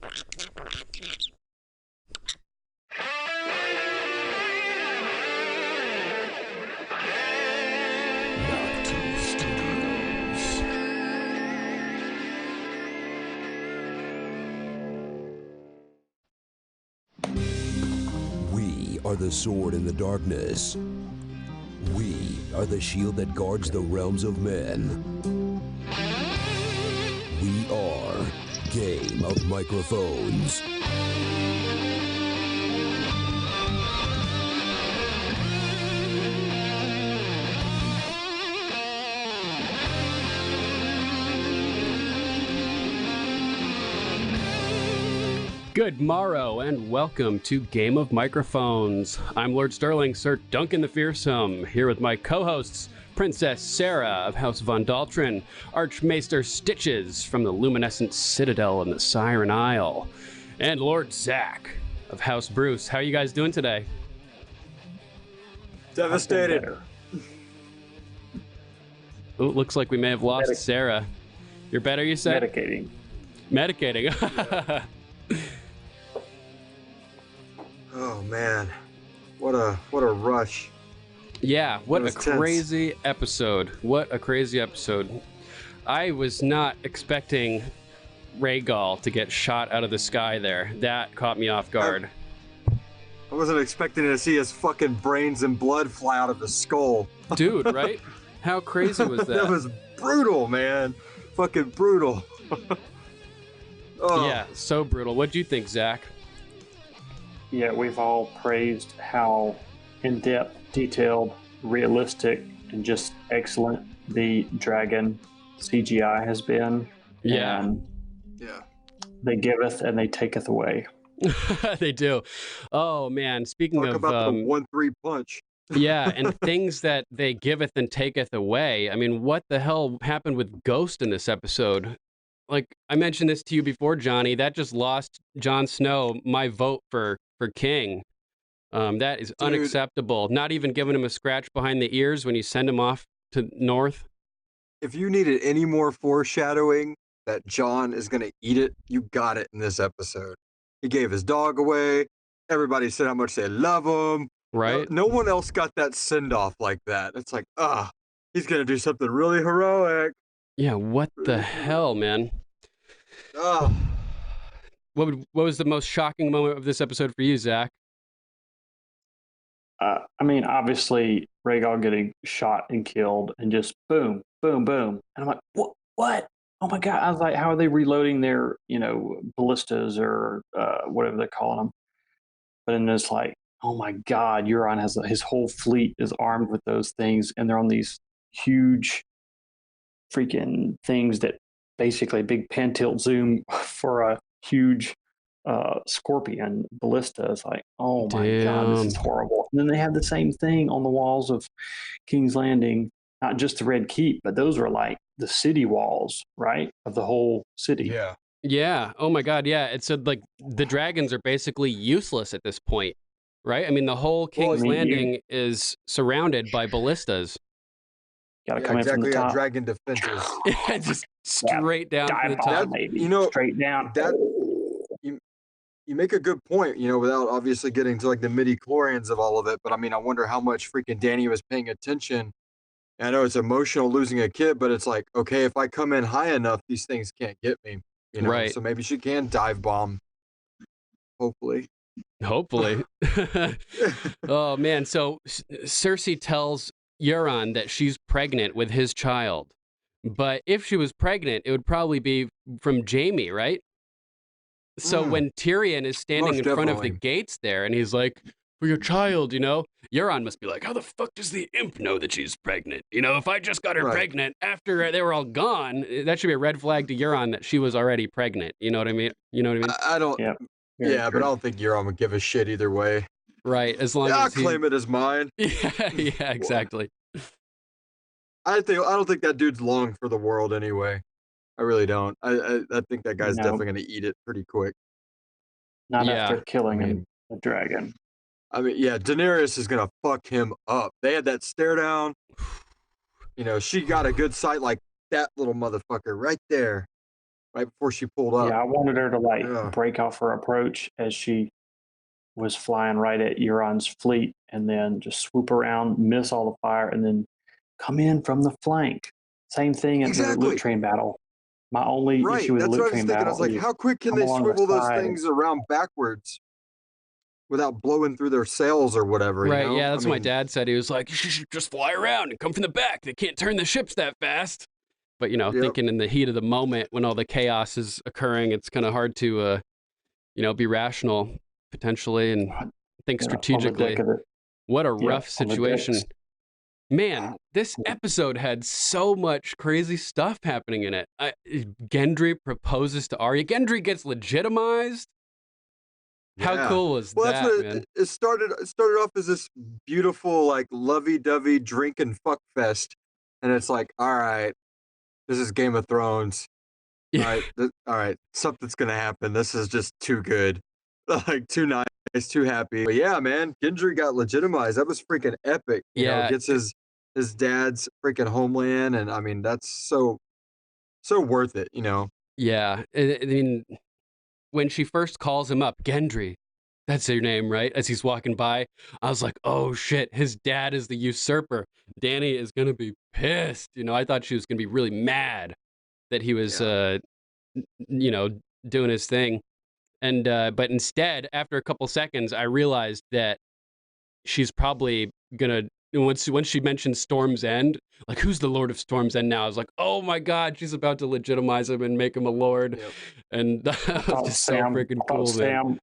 We are the sword in the darkness. We are the shield that guards the realms of men. We are Game of Microphones. Good morrow and welcome to Game of Microphones. I'm Lord Sterling, Sir Duncan the Fearsome, here with my co-hosts, Princess Sarah of House Von Daltrin, Archmaester Stitches from the Luminescent Citadel in the Siren Isle, and Lord Zach of House Bruce. How are you guys doing today? Devastated. Oh, it looks like we may have lost Sarah. You're better, you said? Medicating. Medicating. Oh man, what a rush. Yeah, what a tense. crazy episode. What a crazy episode. I was not expecting Rhaegal to get shot out of the sky there. That caught me off guard. I wasn't expecting to see his fucking brains and blood fly out of his skull. Dude, right? How crazy was that? That was brutal, man. Fucking brutal. Oh. Yeah, so brutal. What'd you think, Zach? Yeah, we've all praised how in-depth, detailed, realistic, and just excellent the dragon CGI has been. Yeah. And Yeah. they giveth and they taketh away. They do. Oh, man. Speaking Talk of... about the 1-3 punch. Yeah, and things that they giveth and taketh away. I mean, what the hell happened with Ghost in this episode? Like, I mentioned this to you before, Johnny. That just lost Jon Snow my vote for King. That is unacceptable. Not even giving him a scratch behind the ears when you send him off to North. If you needed any more foreshadowing that Jon is going to eat it, you got it in this episode. He gave his dog away. Everybody said how much they love him. Right? No one else got that send-off like that. It's like, he's going to do something really heroic. Yeah, what the hell, man? Oh. What was the most shocking moment of this episode for you, Zach? I mean, obviously, Rhaegal getting shot and killed and just boom, boom, boom. And I'm like, what? Oh my God. I was like, how are they reloading their, ballistas or whatever they're calling them? But then it's like, oh my God, Euron has his whole fleet is armed with those things. And they're on these huge freaking things that basically big pan tilt zoom for a huge scorpion ballista. Is like, oh my God, this is horrible. And then they have the same thing on the walls of King's Landing, not just the Red Keep, but those are like the city walls, right? Of the whole city. Yeah. Oh my God. Yeah. It said like the dragons are basically useless at this point, right? I mean, the whole King's Landing is surrounded by ballistas. Got to come in from the top. Dragon defenses. Just straight down from the top. Straight down. You make a good point, without obviously getting to like the midi-chlorians of all of it. But I mean, I wonder how much freaking Dany was paying attention. And I know it's emotional losing a kid, but it's like, okay, if I come in high enough, these things can't get me. Right. So maybe she can dive bomb. Hopefully. Oh man. So Cersei tells Euron that she's pregnant with his child. But if she was pregnant, it would probably be from Jaime, right? So when Tyrion is standing in front of the gates there and he's like, for your child, Euron must be like, how the fuck does the imp know that she's pregnant? If I just got her pregnant after they were all gone, that should be a red flag to Euron that she was already pregnant. You know what I mean? I don't. Yeah, but I don't think Euron would give a shit either way. Right, as long as I'll claim it as mine. Yeah, exactly. I don't think that dude's long for the world anyway. I really don't. I think that guy's definitely going to eat it pretty quick. Not after killing a dragon. I mean, yeah, Daenerys is going to fuck him up. They had that stare down. She got a good sight like that little motherfucker right there. right before she pulled up. Yeah, I wanted her to like Yeah. break off her approach as she was flying right at Euron's fleet, and then just swoop around, miss all the fire, and then come in from the flank. Same thing at the Exactly. loot train battle. My only Right. issue with the That's what loot I was train thinking. I battle was like, is how quick can come they along the swivel those side. things around backwards without blowing through their sails or whatever? Right, You know? yeah, that's I what my mean, dad said. He was like, you should just fly around and come from the back. They can't turn the ships that fast. But, you know, Yep. thinking in the heat of the moment when all the chaos is occurring, it's kind of hard to, you know, be rational potentially and think On the strategically. deck of the, What a yeah, rough on the situation. decks. Man, this episode had so much crazy stuff happening in it. Gendry proposes to Arya. Gendry gets legitimized. How Yeah. cool was Well, that, that's what man? it started. It started off as this beautiful, like lovey-dovey drink and fuck fest, and it's like, all right, this is Game of Thrones. All right, all right, something's gonna happen. This is just too good, like too nice, too happy. But yeah, man, Gendry got legitimized. That was freaking epic. You know, Yeah. gets his dad's freaking homeland, and I mean, that's so worth it. You know. Yeah. I mean, when she first calls him up, Gendry, that's your name, right? As he's walking by, I was like, oh shit, his dad is the usurper. Dany is going to be pissed. You know, I thought she was going to be really mad that he was, you know, doing his thing. And, but instead, after a couple seconds, I realized that she's probably going to, once she mentioned Storm's End, like, who's the Lord of Storm's End now? I was like, oh my God, she's about to legitimize him and make him a lord. Yep. And that was just so freaking cool, man.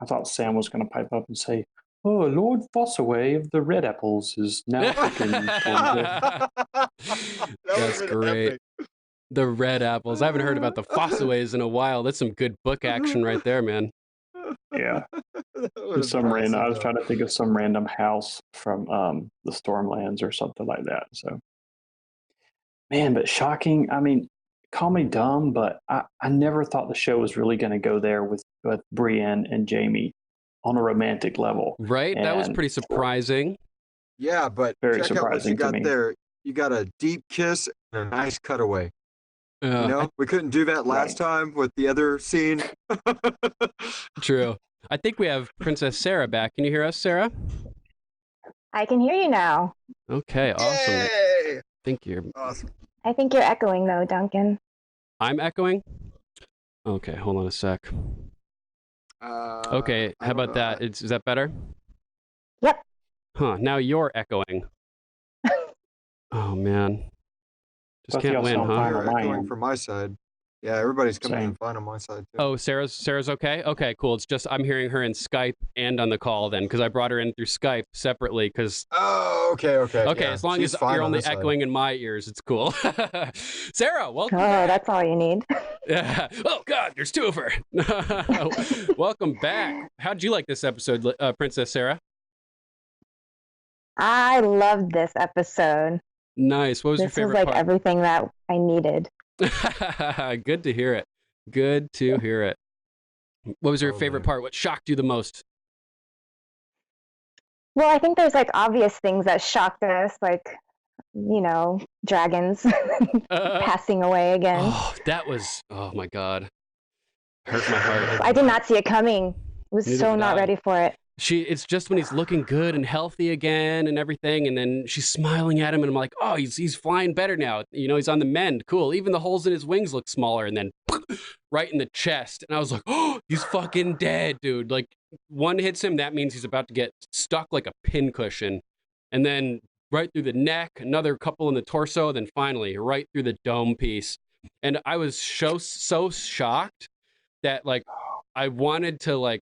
I thought Sam was going to pipe up and say, "Oh, Lord Fossaway of the Red Apples is now freaking." That's great. The Red Apples. I haven't heard about the Fossaways in a while. That's some good book action right there, man. Yeah. Some random. I was trying to think of some random house from the Stormlands or something like that. So, man, but shocking. I mean, call me dumb, but I never thought the show was really going to go there with Brienne and Jaime on a romantic level. Right? That was pretty surprising. Yeah, but Very check out what you surprising to got me. there. You got a deep kiss and a nice cutaway. You Uh, know, we couldn't do that last time with the other scene. True. I think we have Princess Sarah back. Can you hear us, Sarah? I can hear you now. Okay, awesome. Yay! Thank you. Awesome. I think you're echoing though, Duncan. I'm echoing? Okay, hold on a sec. Okay, I how don't about know. that? Is that better? Yep. Huh, now you're echoing. Oh, man. Just Both can't y'all win, sound huh? fine. You're on my echoing end. from my side. Yeah, everybody's coming Same. in fine on my side too. Oh, Sarah's okay? Okay, cool. It's just I'm hearing her in Skype and on the call then, because I brought her in through Skype separately, because... Oh, okay. Okay, Yeah, as long she's as fine you're on only this side. echoing in my ears, it's cool. Sarah, welcome Oh, back. that's all you need. Yeah. Oh, God, there's two of her. Welcome back. How'd you like this episode, Princess Sarah? I loved this episode. Nice. What was your This was favorite like part? everything that I needed. Good to hear it. Good to hear it. What was your favorite man. part? What shocked you the most? Well, I think there's like obvious things that shocked us, like, you know, dragons passing away again. Oh, that was, oh my God. Hurt my heart. I did not see it coming. Was Neither so did not I. ready for it. It's just when he's looking good and healthy again and everything, and then she's smiling at him, and I'm like, oh, he's flying better now. You know, he's on the mend. Cool. Even the holes in his wings look smaller, and then right in the chest. And I was like, oh, he's fucking dead, dude. Like, one hits him, that means he's about to get stuck like a pincushion. And then right through the neck, another couple in the torso, then finally right through the dome piece. And I was so shocked that like I wanted to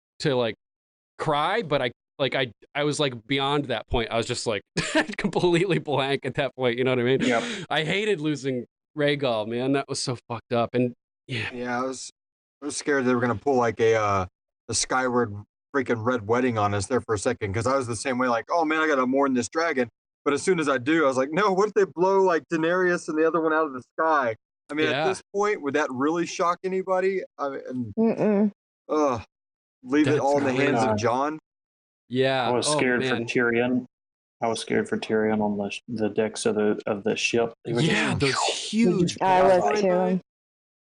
cry, but I was like beyond that point. I was just like completely blank at that point. You know what I mean? Yep. I hated losing Rhaegal, man. That was so fucked up. And Yeah, I was scared they were gonna pull like a Skyward freaking red wedding on us there for a second, because I was the same way. Like, oh man, I gotta mourn this dragon. But as soon as I do, I was like, no, what if they blow like Daenerys and the other one out of the sky? I mean, at this point, would that really shock anybody? I mean, leave it all in the hands of Jon. Yeah, I was scared for man. Tyrion. I was scared for Tyrion on the decks of the ship. They were Yeah, just, those huge. I was flying too. by.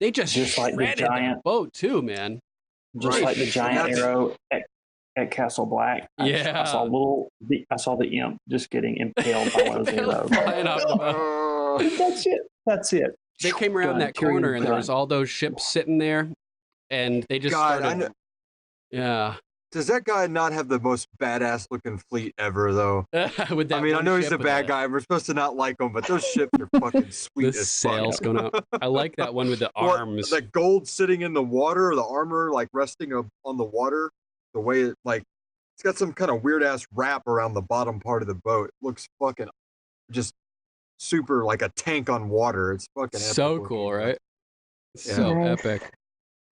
They just like the shredded giant that boat too, man. Just like the giant arrow at Castle Black. I saw the imp just getting impaled by one of those arrows. Flying off the boat. That's it. They came around that corner and there was all those ships sitting there, and they just started. Yeah. Does that guy not have the most badass looking fleet ever, though? With that I know he's a bad guy. We're supposed to not like him, but those ships are fucking sweet. The sails going out. I like that one with the arms. The gold sitting in the water, the armor like resting on the water. The way it it's got some kind of weird ass wrap around the bottom part of the boat. It looks fucking just super like a tank on water. It's fucking so epic cool, looking. right? Yeah. So epic.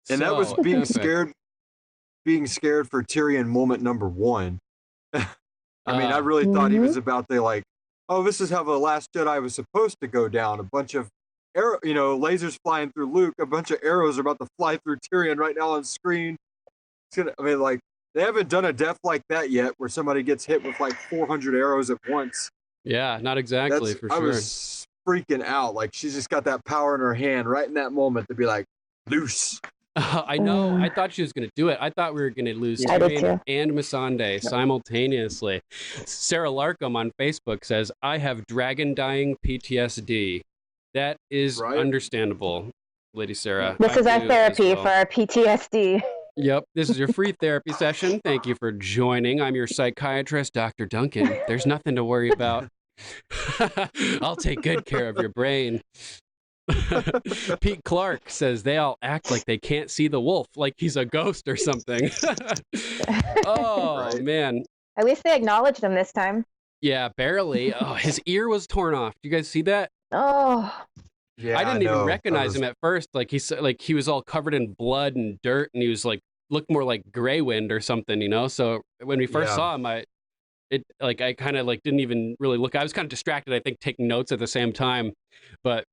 And that was being scared for Tyrion moment number 1. I really thought he was about to this is how the Last Jedi was supposed to go down. A bunch of lasers flying through Luke. A bunch of arrows are about to fly through Tyrion right now on screen. They haven't done a death like that yet, where somebody gets hit with 400 arrows at once. Yeah, not exactly, for sure. I was freaking out. She's just got that power in her hand right in that moment to be loose. I know. I thought she was going to do it. I thought we were going to lose Tyrion and Missandei simultaneously. Sarah Larkham on Facebook says, I have dragon dying PTSD. That is understandable, Lady Sarah. This is our therapy for our PTSD. Yep, this is your free therapy session. Thank you for joining. I'm your psychiatrist, Dr. Duncan. There's nothing to worry about. I'll take good care of your brain. Pete Clark says they all act like they can't see the wolf, like he's a ghost or something. Man. At least they acknowledged him this time. Yeah, barely. Oh, his ear was torn off. Do you guys see that? Oh. Yeah, I didn't even recognize him at first. He was all covered in blood and dirt, and he was looked more like Grey Wind or something, So when we first saw him, I kind of didn't even really look. I was kind of distracted, I think, taking notes at the same time. But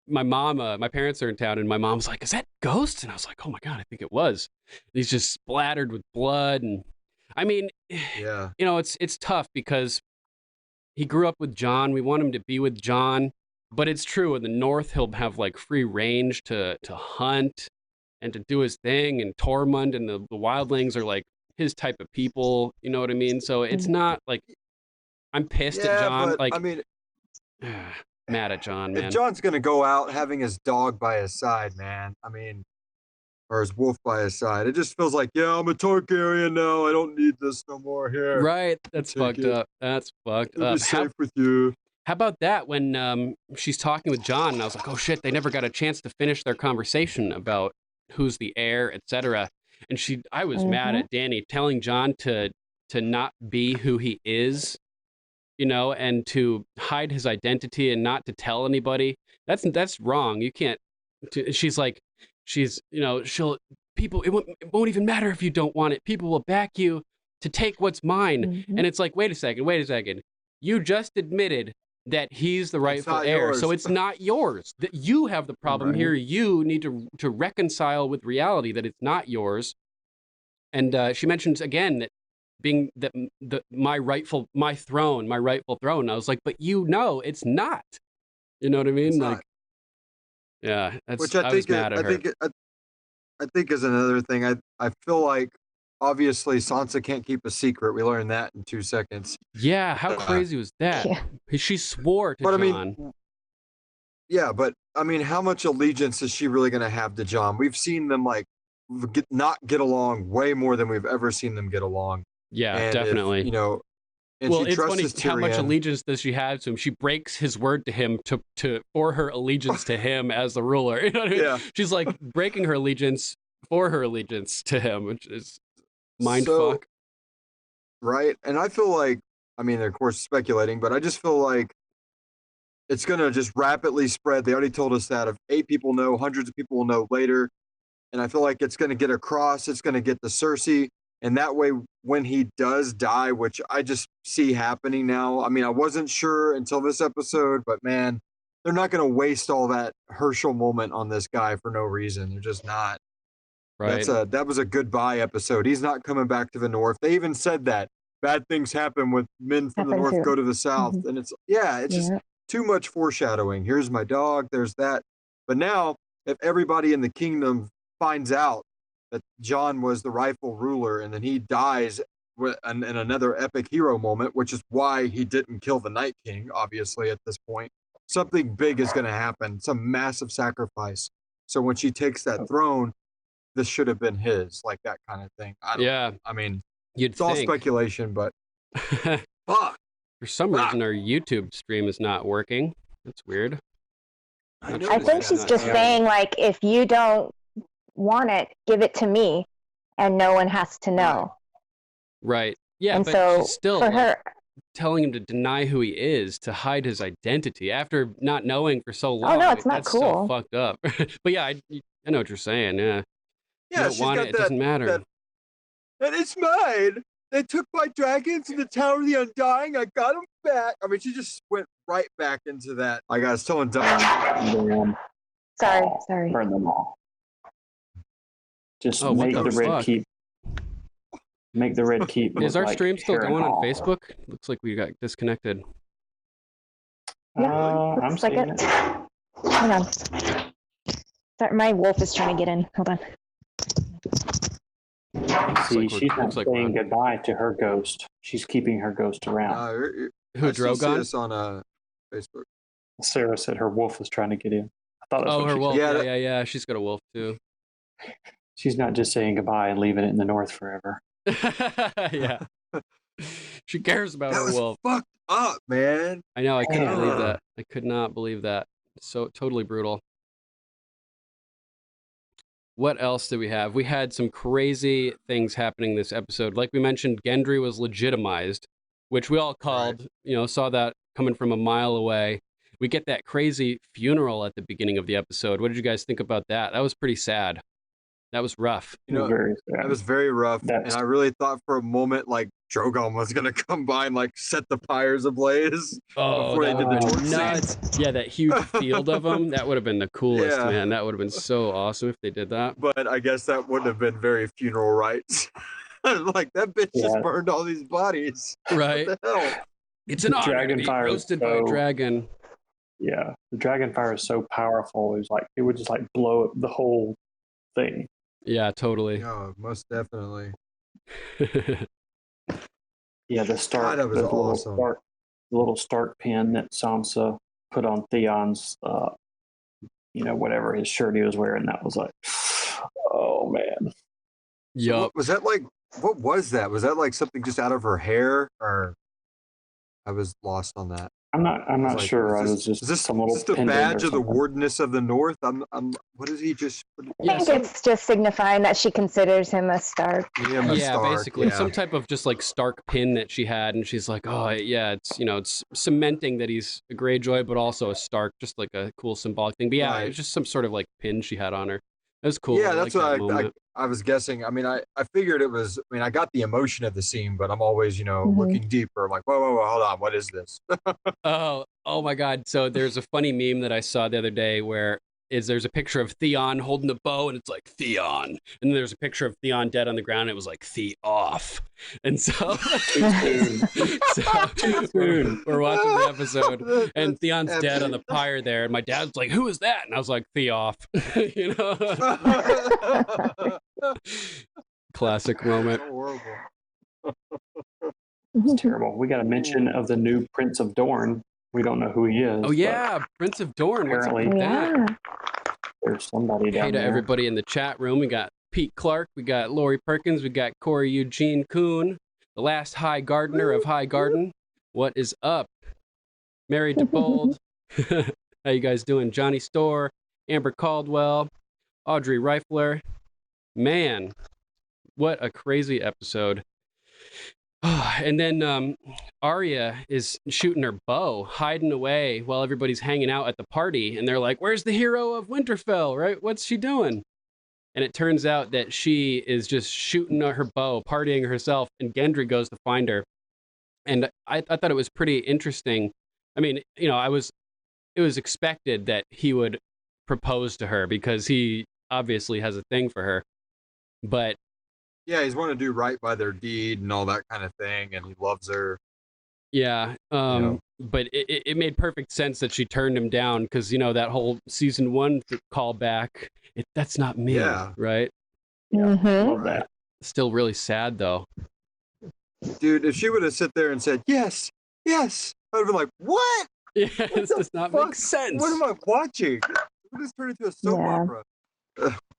my mom, my parents are in town, and my mom's like, "Is that Ghost?" And I was like, "Oh my God, I think it was." He's just splattered with blood, and it's tough because he grew up with Jon. We want him to be with Jon, but it's true. In the North, he'll have free range to hunt and to do his thing, and Tormund and the wildlings are his type of people. You know what I mean? So it's not I'm pissed at Jon. Mad at Jon, man. If Jon's gonna go out having his dog by his side, man, or his wolf by his side, it just feels I'm a Targaryen now. I don't need this no more here. Right. That's fucked up. That's fucked up. I'll be safe with you. How about that when she's talking with Jon, and I was like, oh shit, they never got a chance to finish their conversation about who's the heir, etc. And I was mad at Dany telling Jon to not be who he is, and to hide his identity and not to tell anybody. That's wrong. You can't. She's it won't even matter if you don't want it. People will back you to take what's mine. And it's wait a second. You just admitted that he's the rightful heir, yours. So it's not yours. That you have the problem here. You need to reconcile with reality that it's not yours. And she mentions again that being my rightful throne. I was like, but it's not. You know what I mean? Yeah, that's. Which I think is another thing. I feel like obviously Sansa can't keep a secret. We learned that in 2 seconds. Yeah, how crazy was that? Yeah. She swore to Jon. But how much allegiance is she really going to have to Jon? We've seen them not get along way more than we've ever seen them get along. Yeah, and definitely. It's funny how much allegiance does she have to him. She breaks his word to him for her allegiance to him as the ruler. You know what I mean? Yeah. She's breaking her allegiance for her allegiance to him, which is fuck. Right. And I feel they're of course speculating, but I just feel it's going to just rapidly spread. They already told us that if 8 people know, hundreds of people will know later. And I feel like it's going to get across. It's going to get to Cersei. And that way, when he does die, which I just see happening now. I wasn't sure until this episode, but man, they're not going to waste all that Herschel moment on this guy for no reason. They're just not. Right. That was a goodbye episode. He's not coming back to the North. They even said that bad things happen when men from the North go to the South. And it's just too much foreshadowing. Here's my dog. There's that. But now if everybody in the kingdom finds out that Jon was the rightful ruler, and then he dies in another epic hero moment, which is why he didn't kill the Night King, obviously, at this point. Something big is going to happen, some massive sacrifice. So when she takes that throne, this should have been his, like that kind of thing. I mean, You'd it's all think. speculation, but fuck. For some reason, our YouTube stream is not working. That's weird. I think she's just saying, like, if you don't want it, give it to me, and no one has to know. Right. Yeah, and but so she's still for her, telling him to deny who he is, to hide his identity after not knowing for so long. Oh, no, it's not that's cool. So fucked up. But yeah, I know what you're saying. Yeah. Yeah, you don't want it. It doesn't matter. And it's mine. They took my dragons in the Tower of the Undying. I got them back. I mean, she just went right back into that. Like I was telling Duncan. Sorry. Burn them all. Just make the red keep. Make the red keep. Is our like stream still going on Harrenhal. Facebook? Looks like we got disconnected. Yeah, I'm looks like seeing it. Hang on. Sorry, my wolf is trying to get in. Hold on. See, she's not saying goodbye to her ghost. She's keeping her ghost around. Who I still see Drogon? this on Facebook. Sarah said her wolf was trying to get in. I thought that's what her she wolf. said. Yeah. She's got a wolf too. She's not just saying goodbye and leaving it in the north forever. Yeah. She cares about her wolf. Fucked up, man. I know. I couldn't believe that. I could not believe that. So totally brutal. What else did we have? We had some crazy things happening this episode. Like we mentioned, Gendry was legitimized, which we all called, saw that coming from a mile away. We get that crazy funeral at the beginning of the episode. What did you guys think about that? That was pretty sad. That was rough. That was very rough. And I really thought for a moment, like, Drogon was going to come by and, like, set the pyres ablaze before they did the torch scenes. Yeah, that huge field of them. That would have been the coolest, man. That would have been so awesome if they did that. But I guess that wouldn't have been very funeral rites. Like, that bitch just burned all these bodies. Right. What the hell? It's an honor to be roasted by a dragon. Yeah, the dragon fire is so powerful. It would just like blow up the whole thing. Yeah, totally. Yeah, most definitely. Yeah, the Stark. God, that was awesome. The little Stark pin that Sansa put on Theon's, whatever his shirt he was wearing. That was like, oh man. Yup. Was that like? What was that? Was that like something just out of her hair, or? I was lost on that. I'm not sure. Is this some little the badge of the Wardeness of the North? What is he just? I think it's just signifying that she considers him a Stark. Yeah, basically. Yeah. Some type of just like Stark pin that she had, and she's like, oh yeah, it's cementing that he's a Greyjoy, but also a Stark, just like a cool symbolic thing. But yeah, it's just some sort of like pin she had on her. It was cool. Yeah, that's what I was guessing. I mean, I figured it was. I mean, I got the emotion of the scene, but I'm always, looking deeper. I'm like, whoa, hold on, what is this? Oh my God! So there's a funny meme that I saw the other day where there's a picture of Theon holding the bow, and it's like Theon, and then there's a picture of Theon dead on the ground, and it was like off. And so, we're watching the episode, and Theon's dead on the pyre there, and my dad's like, "Who is that?" And I was like, off. Classic moment. Horrible. It's terrible. We got a mention of the new Prince of Dorne. We don't know who he is. Oh yeah, Prince of Dorne. Apparently, there's somebody down hey there. To everybody in the chat room. We got Pete Clark, we got Lori Perkins, we got Corey Eugene Kuhn, the last High Gardener of High Garden. What is up? Mary DeBold. How you guys doing? Johnny Storr, Amber Caldwell, Audrey Reifler. Man, what a crazy episode. And then Aria is shooting her bow, hiding away while everybody's hanging out at the party. And they're like, where's the hero of Winterfell, right? What's she doing? And it turns out that she is just shooting her bow, partying herself, and Gendry goes to find her. And I thought it was pretty interesting. I mean, it was expected that he would propose to her because he obviously has a thing for her. But yeah, he's wanting to do right by their deed and all that kind of thing, and he loves her. Yeah. but it made perfect sense that she turned him down because, you know, that whole season 1 callback, that's not me, right? Yeah, love Right. that. Still really sad, though. Dude, if she would have sit there and said, yes, yes, I would have been like, what? Yeah, What this the does not fuck? make sense. What am I watching? What is turned into a soap Yeah. opera?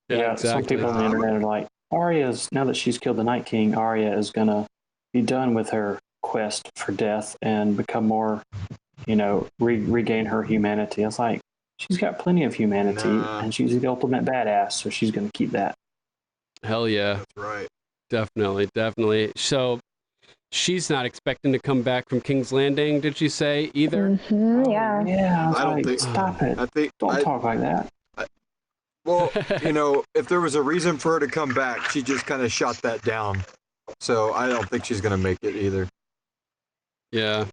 Yeah, some people on the internet are like, Arya's, now that she's killed the Night King, Arya is going to be done with her quest for death and become more, you know, regain her humanity. I was like, she's got plenty of humanity, and she's the ultimate badass, so she's going to keep that. Hell yeah. That's right. Definitely. So she's not expecting to come back from King's Landing, did she say, either? Yeah. Yeah, I don't think. Stop it. I think. Don't talk like that. Well, you know, if there was a reason for her to come back, she just kind of shot that down. So I don't think she's gonna make it either. Yeah.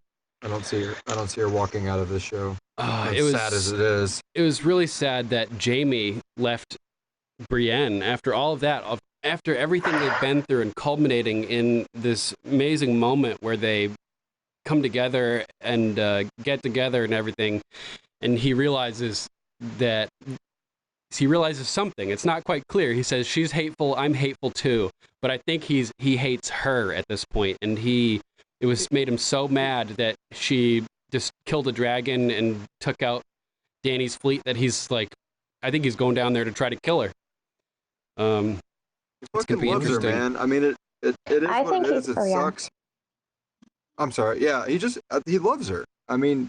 I don't see her walking out of this show. It Sad as it is. It was really sad that Jaime left Brienne after all of that, after everything they've been through and culminating in this amazing moment where they come together and get together and everything. And he realizes something. It's not quite clear. He says, she's hateful, I'm hateful too. But I think he hates her at this point, and it made him so mad that she just killed a dragon and took out Dany's fleet that he's like, I think he's going down there to try to kill her. He fucking loves her, man. I mean, it is what it is. It sucks. I'm sorry. Yeah, he loves her. I mean,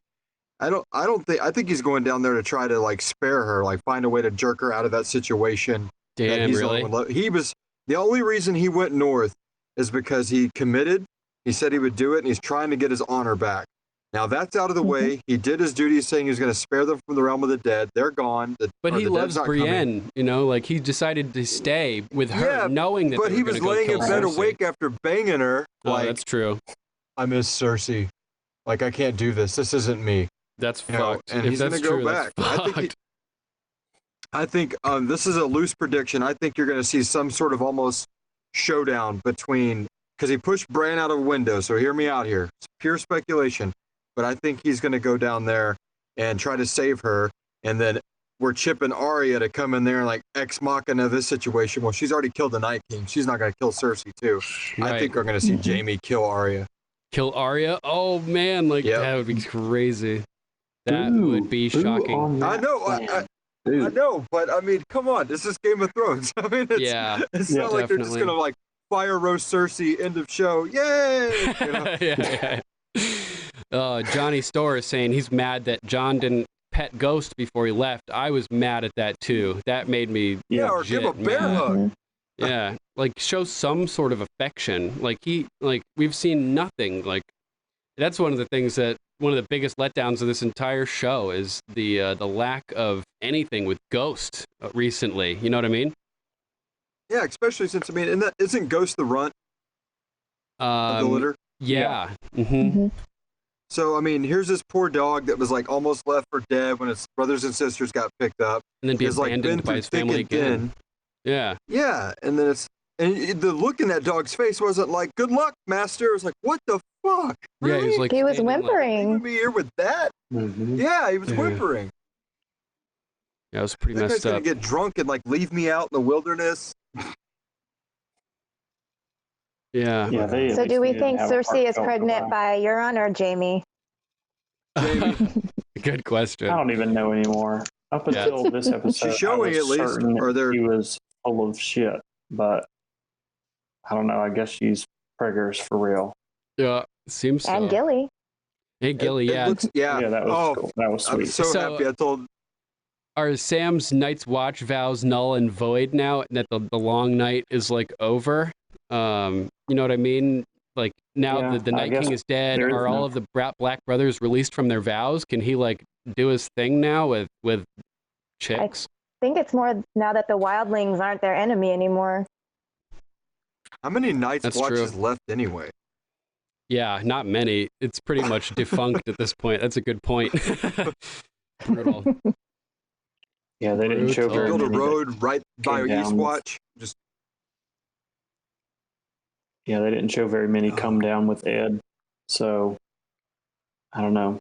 I think he's going down there to try to like spare her, like find a way to jerk her out of that situation. Damn, really? The only reason he went north is because he committed. He said he would do it, and he's trying to get his honor back. Now that's out of the way. He did his duty, saying he was going to spare them from the realm of the dead. They're gone. But he loves Brienne, you know, like he decided to stay with her, knowing that. But he was laying in bed awake after banging her. Oh, that's true. I miss Cersei. Like, I can't do this. This isn't me. That's fucked. And he's going to go back. I think this is a loose prediction. I think you're going to see some sort of almost showdown between, because he pushed Bran out of a window. So hear me out here. It's pure speculation. But I think he's going to go down there and try to save her. And then we're chipping Aria to come in there and like ex machina this situation. Well, she's already killed the Night King. She's not going to kill Cersei too. Right. I think we're going to see Jaime kill Aria. Kill Aria? Oh man, like that would be crazy. That would be shocking. I know. I know, but I mean, come on. This is Game of Thrones. I mean, it's not like they're just going to like fire roast Cersei, end of show. Yay! You know? Johnny Storr is saying he's mad that Jon didn't pet Ghost before he left. I was mad at that too. That made me or give a bear hug. Yeah, like show some sort of affection. Like we've seen nothing. Like that's one of the things that one of the biggest letdowns of this entire show is the lack of anything with Ghost recently. You know what I mean? Yeah, especially since isn't Ghost the runt of the litter? Yeah. So, I mean, here's this poor dog that was, like, almost left for dead when his brothers and sisters got picked up. And then be abandoned by his family again. Yeah. Yeah, and then the look in that dog's face wasn't like, good luck, master. It was like, what the fuck? Really? Yeah, he was like... He was whimpering. Like, me here with that? Yeah, he was whimpering. Yeah, it was pretty messed up. That guy's gonna get drunk and, like, leave me out in the wilderness. Yeah. So do we think Cersei is pregnant by Euron or Jaime? Good question. I don't even know anymore. Up until this episode, she's showing at least, he was full of shit. But I don't know. I guess she's preggers for real. Yeah, seems so. And Gilly. Hey, Gilly, yeah, that was cool. That was sweet. I'm so happy. I told. Are Sam's Night's Watch vows null and void now that the long night is like over? You know what I mean? Like now the Night King is dead. Are all of the Black brothers released from their vows? Can he like do his thing now with chicks? I think it's more now that the wildlings aren't their enemy anymore. How many Night's Watches left anyway? Yeah, not many. It's pretty much defunct at this point. That's a good point. Brutal. Yeah, they didn't show very build many. A road right by Eastwatch. Yeah, they didn't show very many come down with Ed. So, I don't know.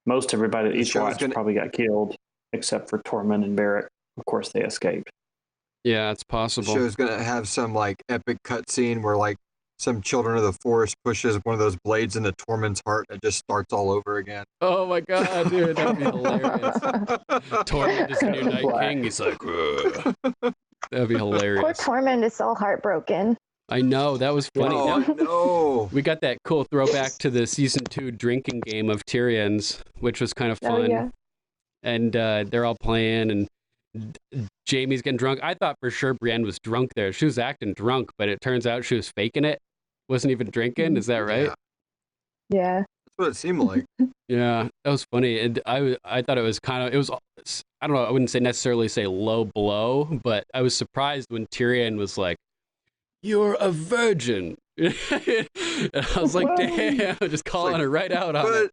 Most everybody that The show's Eastwatch probably got killed, except for Tormund and Barrett. Of course, they escaped. Yeah, it's The possible. show's gonna have some like epic cutscene where like some Children of the Forest pushes one of those blades into Tormund's heart and it just starts all over again. Oh my god, dude, that'd be hilarious. Tormund is the new Night Black. King. He's like, "Ugh." That'd be Poor hilarious. Tormund is so heartbroken. I know, that was funny. Oh, Now, no. we got that cool throwback to the season 2 drinking game of Tyrion's, which was kind of Oh, fun. yeah. And they're all playing, and Jamie's getting drunk. I thought for sure Brienne was drunk there. She was acting drunk, but it turns out she was faking it. Wasn't even drinking. Is that right? Yeah, Yeah. that's what it seemed like. Yeah, that was funny. And I thought it was kind of, it was, I don't know, I wouldn't say necessarily say low blow, but I was surprised when Tyrion was like, "You're a virgin." And I was like, damn, just calling her right out on it.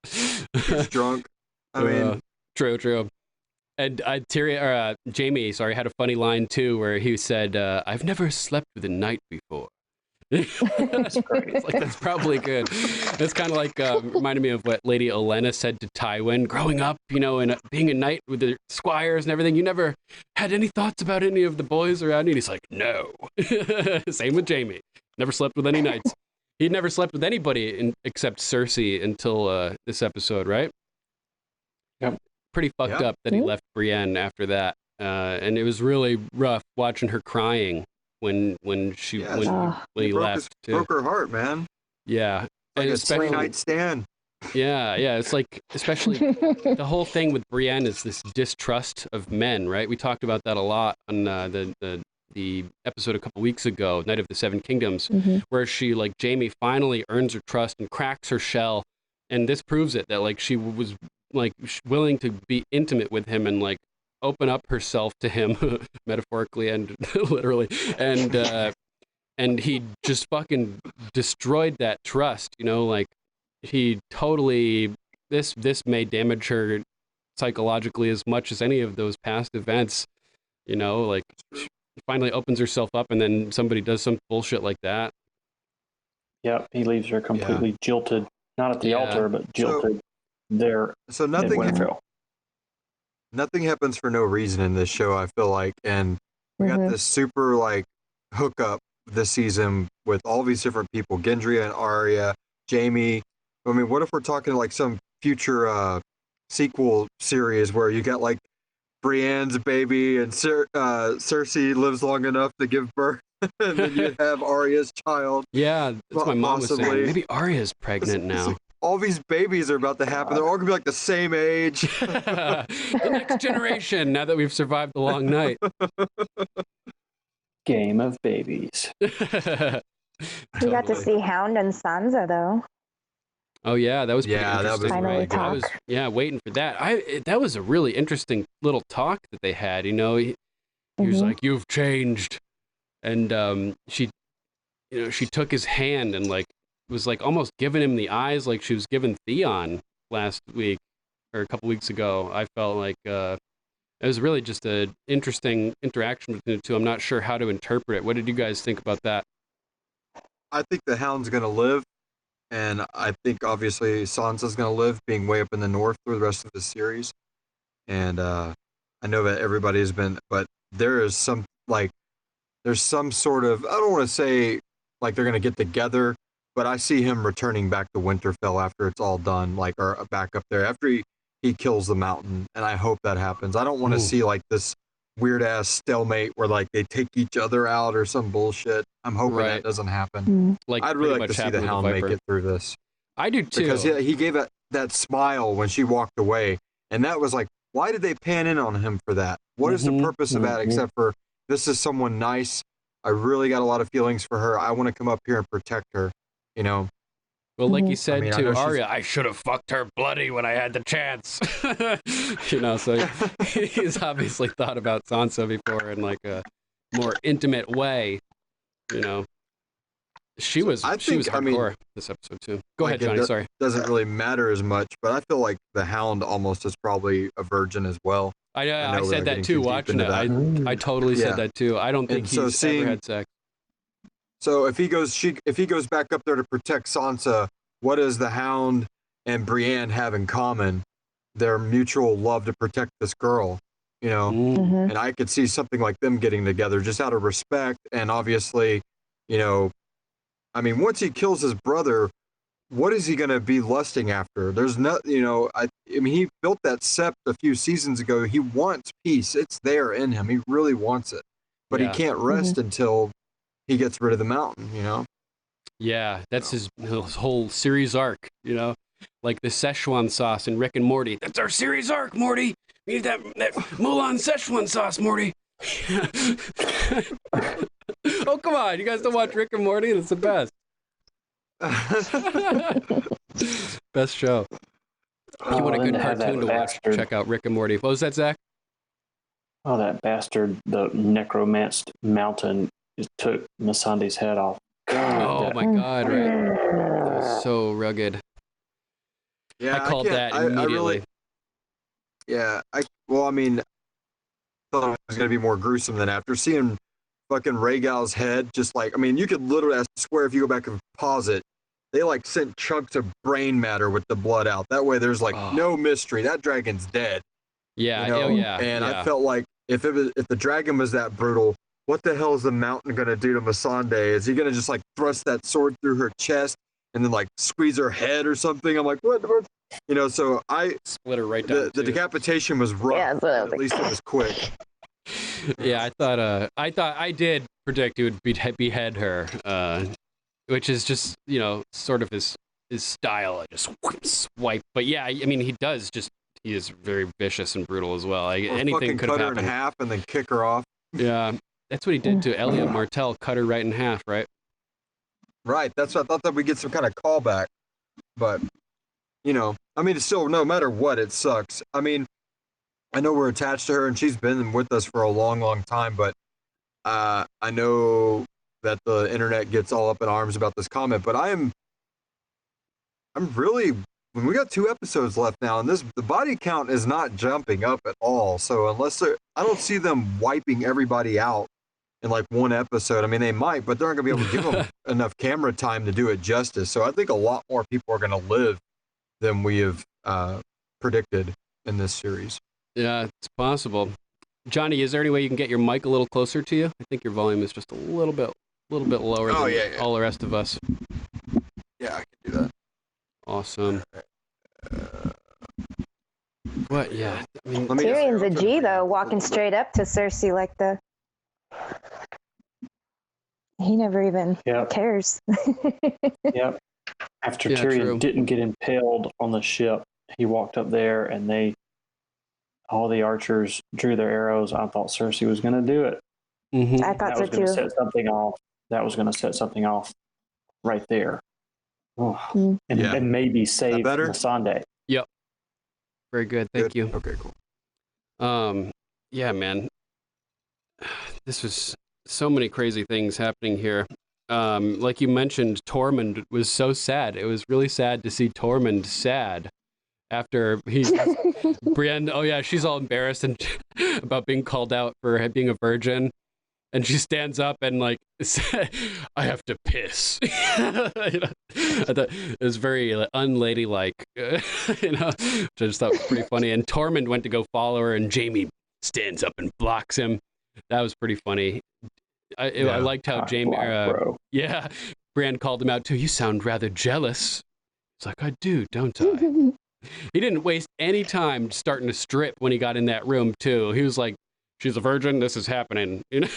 But he's drunk. I mean, True. And Jamie, had a funny line too, where he said, "I've never slept with a knight before." That's great. It's like, that's probably good. It's kind of like reminded me of what Lady Olenna said to Tywin growing up, and being a knight with the squires and everything. You never had any thoughts about any of the boys around you. And he's like, no. Same with Jamie. Never slept with any knights. He'd never slept with anybody except Cersei until this episode, right? Yep. Pretty fucked up that he left Brienne after that. And it was really rough watching her crying when he left. Broke her heart, man. Yeah. Like and a especially three-night stand. Yeah. It's like, especially the whole thing with Brienne is this distrust of men, right? We talked about that a lot on the episode a couple weeks ago, Night of the Seven Kingdoms, where she, like Jamie, finally earns her trust and cracks her shell. And this proves it, that like she was like willing to be intimate with him and like open up herself to him, metaphorically and literally, and he just fucking destroyed that trust. Like he totally this may damage her psychologically as much as any of those past events. Like she finally opens herself up, and then somebody does some bullshit like that. Yep, he leaves her completely jilted, not at the altar, but jilted there. So in Winterfell. Nothing happens for no reason in this show, I feel like. And we got this super, like, hookup this season with all these different people. Gendry and Aria, Jamie. I mean, what if we're talking, like, some future sequel series where you got, like, Brienne's baby and Cersei lives long enough to give birth? And then you have Arya's child. Yeah, that's what my mom was saying. Possibly. Maybe Arya's pregnant now. All these babies are about to happen. They're all going to be, like, the same age. The next generation, now that we've survived the long night. Game of babies. We got to see Hound and Sansa, though. Oh yeah, that was pretty interesting. Finally I was waiting for that. That was a really interesting little talk that they had. He was like, "You've changed," and she took his hand and like was like almost giving him the eyes like she was giving Theon last week or a couple weeks ago. I felt like it was really just an interesting interaction between the two. I'm not sure how to interpret it. What did you guys think about that? I think the Hound's going to live, and I think obviously Sansa's going to live, being way up in the north for the rest of the series. And I know that everybody has been, but there's some sort of, I don't want to say like they're going to get together, but I see him returning back to Winterfell after it's all done, like, or back up there after he kills the mountain, and I hope that happens. I don't want to see like this weird ass stalemate where like they take each other out or some bullshit. I'm hoping that doesn't happen. Like, I'd really like to see the Hound make it through this. I do too. Because he gave that smile when she walked away, and that was like, why did they pan in on him for that? What is the purpose of that except for this is someone nice? I really got a lot of feelings for her. I want to come up here and protect her. Well, like you said to Aria, I I should have fucked her bloody when I had the chance. So he's obviously thought about Sansa before in like a more intimate way. She was hardcore this episode too. Go ahead, Johnny. Sorry. Doesn't really matter as much, but I feel like the Hound almost is probably a virgin as well. I said that too watching it. I totally said that too. I don't think he's ever had sex. So if he goes back up there to protect Sansa, what is the Hound and Brienne have in common their mutual love to protect this girl, you know. Mhm. And I could see something like them getting together just out of respect. And obviously, you know, I mean, once he kills his brother, what is he going to be lusting after? There's no, you know, I mean, he built that sept a few seasons ago. He wants peace. It's there in him. He really wants it, but he Yeah. can't rest until he gets rid of the mountain, you know? Yeah, that's his whole series arc, you know? Like the Szechuan sauce in Rick and Morty. That's our series arc, Morty! We need that Mulan Szechuan sauce, Morty! Oh, come on. You guys don't watch Rick and Morty? That's the best. Best show. If you want a good cartoon to watch, check out Rick and Morty. What was that, Zach? Oh, that bastard, the necromanced mountain, just took Missandei's head off. Oh my God, right? That was so rugged. Yeah, I called that immediately. Well, I mean, I thought it was going to be more gruesome than after seeing fucking Rhaegal's head. Just like, I mean, you could literally, I swear, if you go back and pause it, they like sent chunks of brain matter with the blood out. That way, there's like no mystery. That dragon's dead. Yeah, you know? And I felt like if the dragon was that brutal, what the hell is the mountain gonna do to Missandei? Is he gonna just like thrust that sword through her chest and then like squeeze her head or something? I'm like, what? You know, so I split her right down. The decapitation was rough. Yeah, but at least it was quick. Yeah, I did predict he would behead her, which is just, you know, sort of his style. I just swipe. But yeah, I mean, he is very vicious and brutal as well. Anything could have cut her happened. in half and then kick her off. Yeah, that's what he did to Elliot Martell. Cut her right in half, right? Right. That's what I thought, that we get some kind of callback. But, you know, I mean, it's still, no matter what, it sucks. I mean, I know we're attached to her and she's been with us for a long, long time, but I know that the internet gets all up in arms about this comment, but I'm really, when we got 2 episodes left now, and the body count is not jumping up at all. So I don't see them wiping everybody out in like 1 episode. I mean, they might, but they're not gonna be able to give them enough camera time to do it justice. So I think a lot more people are gonna live than we have predicted in this series. Yeah, it's possible. Johnny, is there any way you can get your mic a little closer to you? I think your volume is just a little bit lower than all the rest of us. Yeah, I can do that. Awesome. What? Yeah. I mean, Tyrion's a G though, walking straight up to Cersei like he never even cares. Yep. After Tyrion didn't get impaled on the ship, he walked up there and all the archers drew their arrows. I thought Cersei was going to do it. Mm-hmm. I thought so too. Set something off. That was going to set something off right there. Oh. And maybe save Missandei. Yep. Very good. Thank you. Okay, cool. Yeah, man. This was so many crazy things happening here. Like you mentioned, Tormund was so sad. It was really sad to see Tormund sad after Brienne. Oh yeah, she's all embarrassed and about being called out for being a virgin, and she stands up and like, I have to piss. You know? I thought it was very unladylike, you know, which I just thought was pretty funny. And Tormund went to go follow her, and Jaime stands up and blocks him. That was pretty funny. I liked how Brienne called him out too. You sound rather jealous. It's like, I do, don't I? He didn't waste any time starting to strip when he got in that room too. He was like, she's a virgin, this is happening. You know?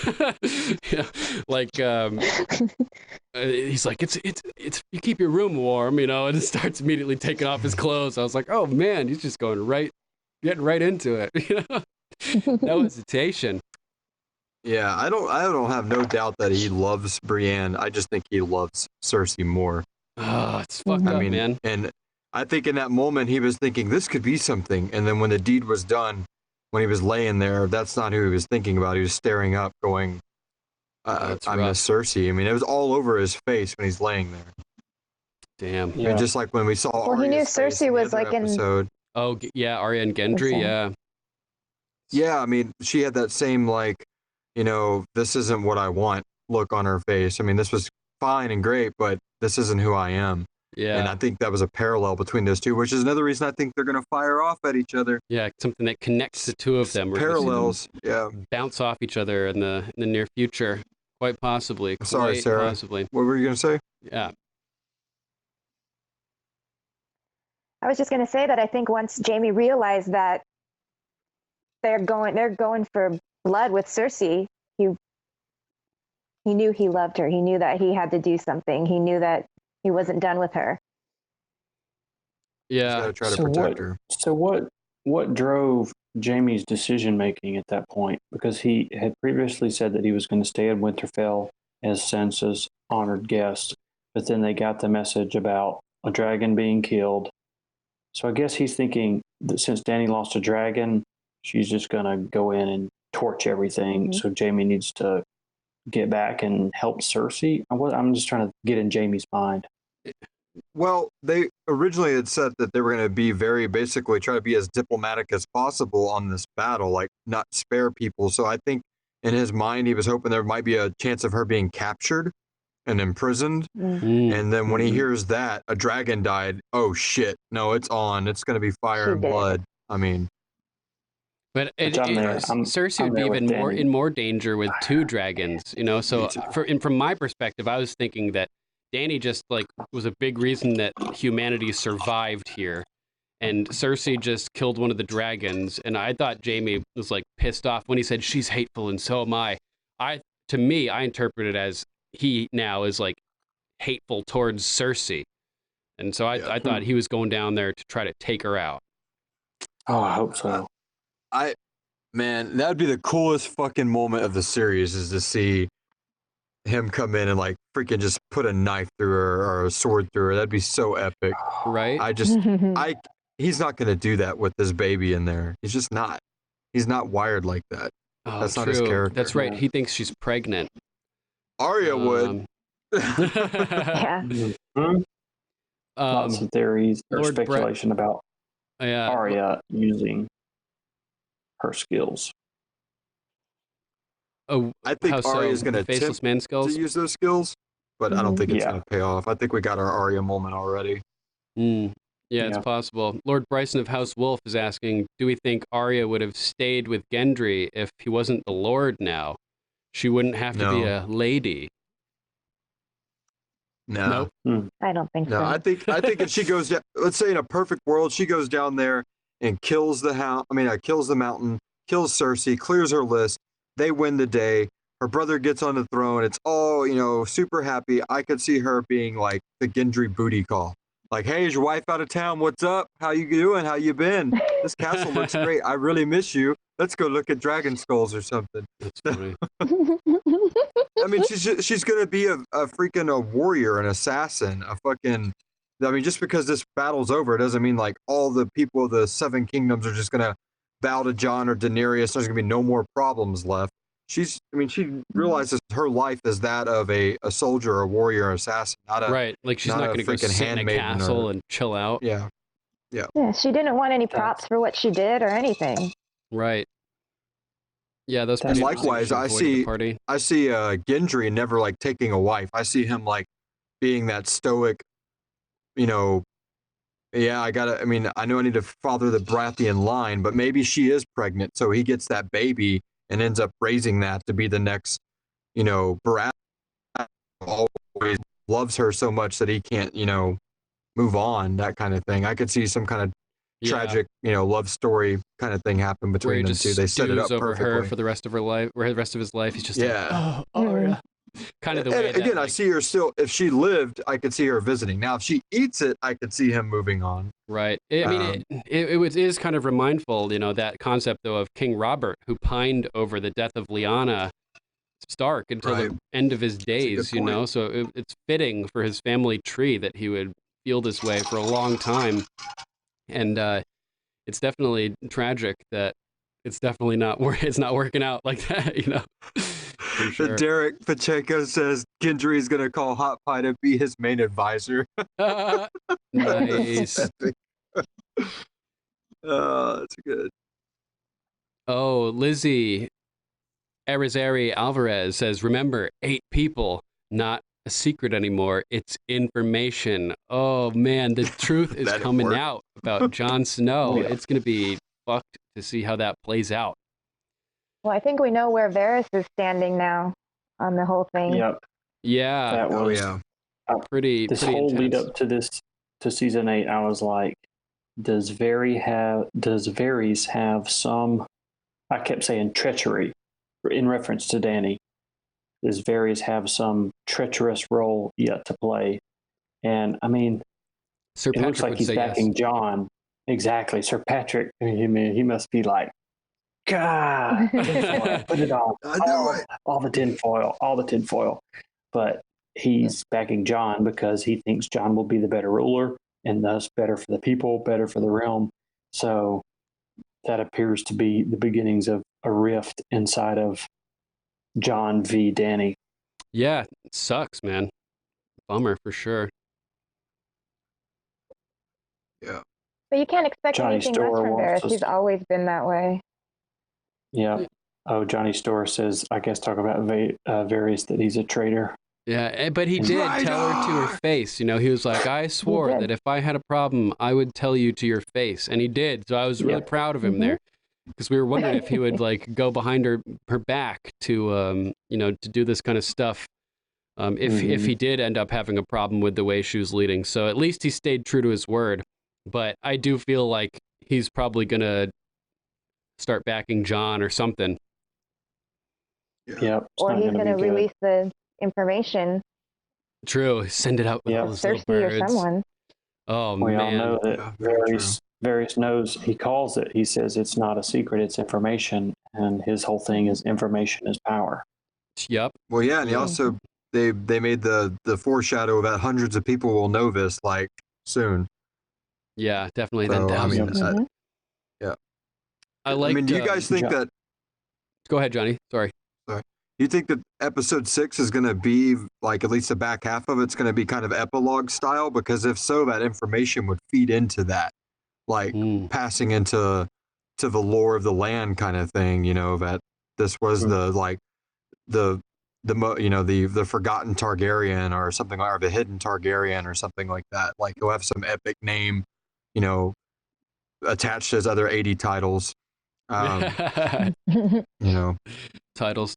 Yeah. Like he's like, it's you keep your room warm, you know, and starts immediately taking off his clothes. I was like, oh man, he's just getting right into it. You know? No hesitation. Yeah, I don't have no doubt that he loves Brienne. I just think he loves Cersei more. Oh, it's fucked up, man. And I think in that moment he was thinking this could be something. And then when the deed was done, when he was laying there, that's not who he was thinking about. He was staring up going, I miss Cersei. I mean, it was all over his face when he's laying there. Damn. Yeah. And just like when we saw Aria's, he knew Cersei was like episode. Oh, yeah, Aria and Gendry, yeah. Yeah, I mean, she had that same like, you know, this isn't what I want look on her face. I mean, this was fine and great, but this isn't who I am. Yeah. And I think that was a parallel between those two, which is another reason I think they're going to fire off at each other. Yeah, something that connects the two of them. Parallels, yeah. Bounce off each other in the near future. Quite possibly. Sorry, Sarah. Possibly. What were you going to say? Yeah. I was just going to say that I think once Jaime realized that they're going for blood with Cersei, he knew he loved her. He knew that he had to do something. He knew that he wasn't done with her. Yeah. He's got to try to protect her. So what drove Jaime's decision making at that point? Because he had previously said that he was going to stay in Winterfell as Sansa's honored guest, but then they got the message about a dragon being killed. So I guess he's thinking that since Dany lost a dragon, she's just going to go in and torch everything. Mm-hmm. So Jaime needs to get back and help Cersei. I'm just trying to get in Jaime's mind. Well, they originally had said that they were going to be basically try to be as diplomatic as possible on this battle, like not spare people. So I think in his mind, he was hoping there might be a chance of her being captured and imprisoned. Mm-hmm. And then when he hears that a dragon died, oh shit, no, it's on. It's going to be fire and blood. I mean. But Cersei would be even more danger with two dragons, you know. So from my perspective, I was thinking that Dany just was a big reason that humanity survived here, and Cersei just killed one of the dragons. And I thought Jaime was pissed off when he said she's hateful and so am I. To me, I interpret it as he now is hateful towards Cersei, and so I thought he was going down there to try to take her out. Oh, I hope so. Man, that would be the coolest fucking moment of the series, is to see him come in and freaking just put a knife through her or a sword through her. That'd be so epic. Right? He's not going to do that with this baby in there. He's just not. He's not wired like that. Oh, that's not his character. That's right. He thinks she's pregnant. Arya would. Yeah. Lots of theories or speculation about Arya using her skills. Oh, I think Arya's going to faceless man skills to use those skills, but I don't think it's going to pay off. I think we got our Arya moment already. Yeah, it's possible. Lord Bryson of House Wolf is asking, do we think Arya would have stayed with Gendry if he wasn't the Lord now? She wouldn't have to be a lady. No. Nope. I don't think so. I think if she goes down, let's say in a perfect world, she goes down there and kills the kills the mountain, kills Cersei, clears her list. They win the day. Her brother gets on the throne. It's all, super happy. I could see her being like the Gendry booty call. Hey, is your wife out of town? What's up? How you doing? How you been? This castle looks great. I really miss you. Let's go look at dragon skulls or something. That's funny. I mean, she's going to be a freaking warrior, an assassin, just because this battle's over, it doesn't mean all the people of the Seven Kingdoms are just going to bow to Jon or Daenerys. There's going to be no more problems left. She realizes her life is that of a soldier, a warrior, an assassin, not a right. She's not going to go sit in a castle and chill out. Yeah. She didn't want any props for what she did or anything. Right. Yeah, those. And likewise, I see Gendry never taking a wife. I see him being that stoic, I know I need to father the Baratheon line, but maybe she is pregnant, so he gets that baby and ends up raising that to be the next, Baratheon always loves her so much that he can't, move on, that kind of thing. I could see some kind of tragic, love story kind of thing happen between them two. They set it up over perfectly. her for the rest of her life, or the rest of his life. He's just kind of the way. Again, I see her still. If she lived, I could see her visiting. Now, if she eats it, I could see him moving on. Right. It is kind of remindful, that concept though of King Robert, who pined over the death of Lyanna Stark until the end of his days. So it's fitting for his family tree that he would feel this way for a long time. And it's definitely tragic that it's definitely not working out like that, Sure. Derek Pacheco says Gendry is going to call Hot Pie to be his main advisor. Nice. That's good. Oh, Lizzie Arizari Alvarez says, remember, 8 people, not a secret anymore. It's information. Oh man, the truth is coming out about Jon Snow. Yeah. It's going to be fucked to see how that plays out. Well, I think we know where Varys is standing now on the whole thing. Yep. Yeah. That was Pretty whole intense. lead up to season 8. I was like, does Varys have some, I kept saying treachery in reference to Dany. Does Varys have some treacherous role yet to play? And I mean, Sir it Patrick looks like would he's say backing yes. Jon. Exactly. Sir Patrick, he must be like, God, tinfoil, put it on. All the tinfoil. But he's backing Jon because he thinks Jon will be the better ruler and thus better for the people, better for the realm. So that appears to be the beginnings of a rift inside of Jon v. Dany. Yeah, it sucks, man. Bummer for sure. Yeah. But you can't expect Johnny anything less Storr from wants Varys. us He's to- always been that way. Yeah. Oh, Johnny Storr says, I guess talk about Varys that he's a traitor. Yeah, but he did tell her to her face. You know, he was like, I swore that if I had a problem, I would tell you to your face. And he did. So I was really proud of him there. Because we were wondering if he would like go behind her back to, you know, to do this kind of stuff. If he did end up having a problem with the way she was leading. So at least he stayed true to his word. But I do feel like he's probably going to start backing Jon or something. Yep. Or he's going to release the information. True. Send it out with all those little Cersei birds. or someone. Oh, we man. all know that Varys knows, he calls it, he says it's not a secret, it's information. And his whole thing is information is power. Yep. Well, yeah, and he also, they made the foreshadow that hundreds of people will know this, like, soon. Yeah, definitely. So, Then I mean, thousands. yeah. I like. I mean, do you guys think that? Go ahead, Johnny. Sorry. Do you think that episode 6 is going to be like, at least the back half of it's going to be kind of epilogue style? Because if so, that information would feed into that, like passing into the lore of the land kind of thing. You know, that this was the forgotten Targaryen or something, or the hidden Targaryen or something like that. Like he'll have some epic name, you know, attached to his other 80 titles. You know, titles.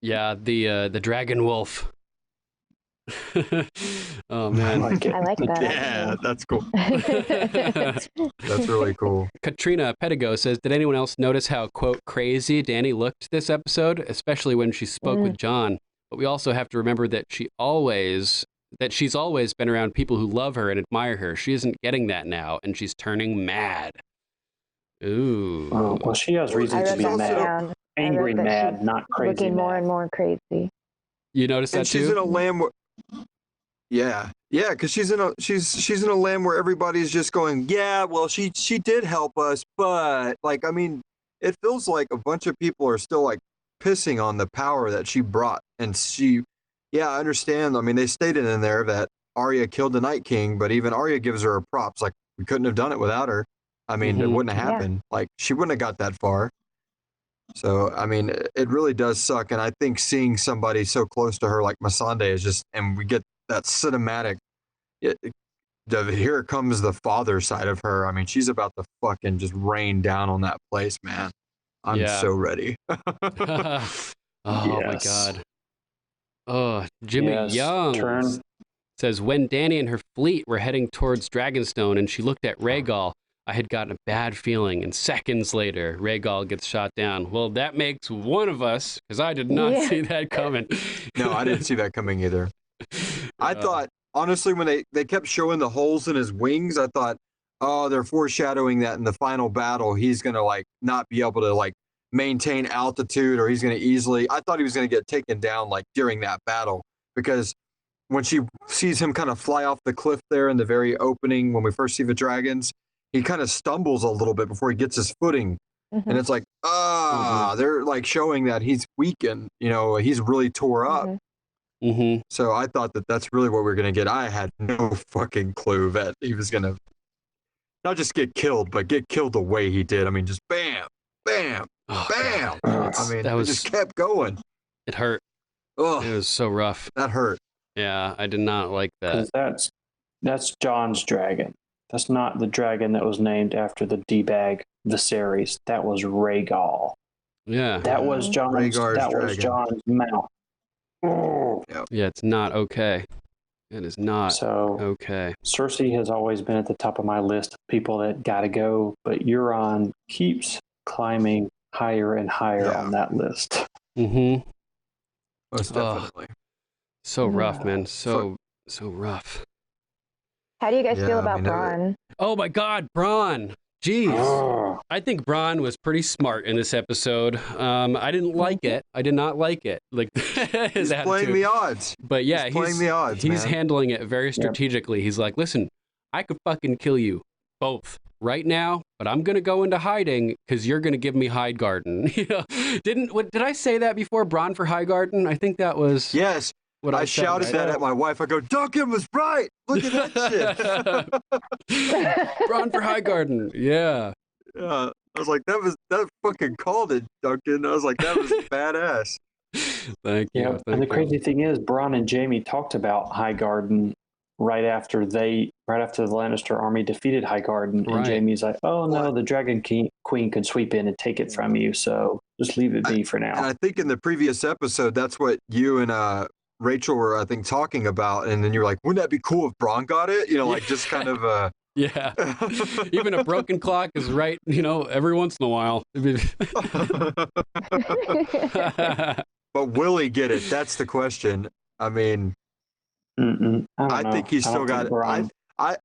Yeah, the Dragon Wolf. Oh man, I like that. Yeah, that's cool. That's really cool. Katrina Pedigo says, did anyone else notice how, quote, crazy Dany looked this episode, especially when she spoke with Jon? But we also have to remember that she's always been around people who love her and admire her. She isn't getting that now, and she's turning mad. Ooh. Oh, well, she has reason to be mad. Angry, mad, not crazy. Looking more and more crazy. You notice that too? She's in a land where, yeah, because she's in a land where everybody's just going, yeah, well, she did help us, but like, I mean, it feels like a bunch of people are still like pissing on the power that she brought, and I understand. I mean, they stated in there that Aria killed the Night King, but even Aria gives her props. Like, we couldn't have done it without her. I mean, it wouldn't have happened. Like, she wouldn't have got that far. So, I mean, it really does suck. And I think seeing somebody so close to her like Missandei is just, and we get that cinematic, here comes the father side of her. I mean, she's about to fucking just rain down on that place, man. I'm so ready. My God. Oh, Jimmy Young says, when Dany and her fleet were heading towards Dragonstone and she looked at Rhaegal, I had gotten a bad feeling, and seconds later, Rhaegal gets shot down. Well, that makes one of us, because I did not see that coming. No, I didn't see that coming either. I thought, honestly, when they kept showing the holes in his wings, I thought, oh, they're foreshadowing that in the final battle, he's going to, like, not be able to, like, maintain altitude, or he's going to easily, I thought he was going to get taken down, like, during that battle, because when she sees him kind of fly off the cliff there in the very opening, when we first see the dragons, he kind of stumbles a little bit before he gets his footing. And it's like, they're like showing that he's weakened, you know, he's really tore up. So I thought that that's really what we're going to get. I had no fucking clue that he was going to not just get killed, but get killed the way he did. I mean, just bam, bam, bam. I mean, it just kept going. It hurt. Oh, It was so rough. that hurt. Yeah, I did not like that. Because that's John's dragon. That's not the dragon that was named after the D-bag Viserys. That was Rhaegal. Yeah. That was John's. Rhaegar's That was dragon. John's mount. Oh. Yeah, it's not okay. It is not So okay. Cersei has always been at the top of my list of people that got to go, but Euron keeps climbing higher and higher on that list. Mm-hmm. Most definitely. So rough, man. So rough. How do you guys Yeah, feel I about mean, Bronn? Oh my God, Bronn. Jeez. Oh. I think Bronn was pretty smart in this episode. I didn't like it. I did not like it. Like his He's attitude. playing the odds. But yeah, He's playing the odds, He's man. handling it very strategically. He's like, listen, I could fucking kill you both right now, but I'm gonna go into hiding because you're gonna give me Highgarden. You know, did I say that before? Bronn for Highgarden? I think that was Yes. what I said, shouted right? that at my wife. I go, Duncan was right. Look at that shit. Bronn for Highgarden. Yeah. Yeah. I was like, that fucking called it, Duncan. I was like, that was badass. Thank you. Yeah, and the crazy thing is, Bronn and Jaime talked about Highgarden right after the Lannister army defeated Highgarden, and Right. Jaime's like, "Oh no, the Dragon Queen could sweep in and take it from you, so just leave it be for And now." I think in the previous episode, that's what you and Rachel were, I think, talking about. And then you're like, wouldn't that be cool if Bronn got it? You know, like just kind of. Yeah. Even a broken clock is right, you know, every once in a while. But will he get it? That's the question. I mean, I think he's still got it. I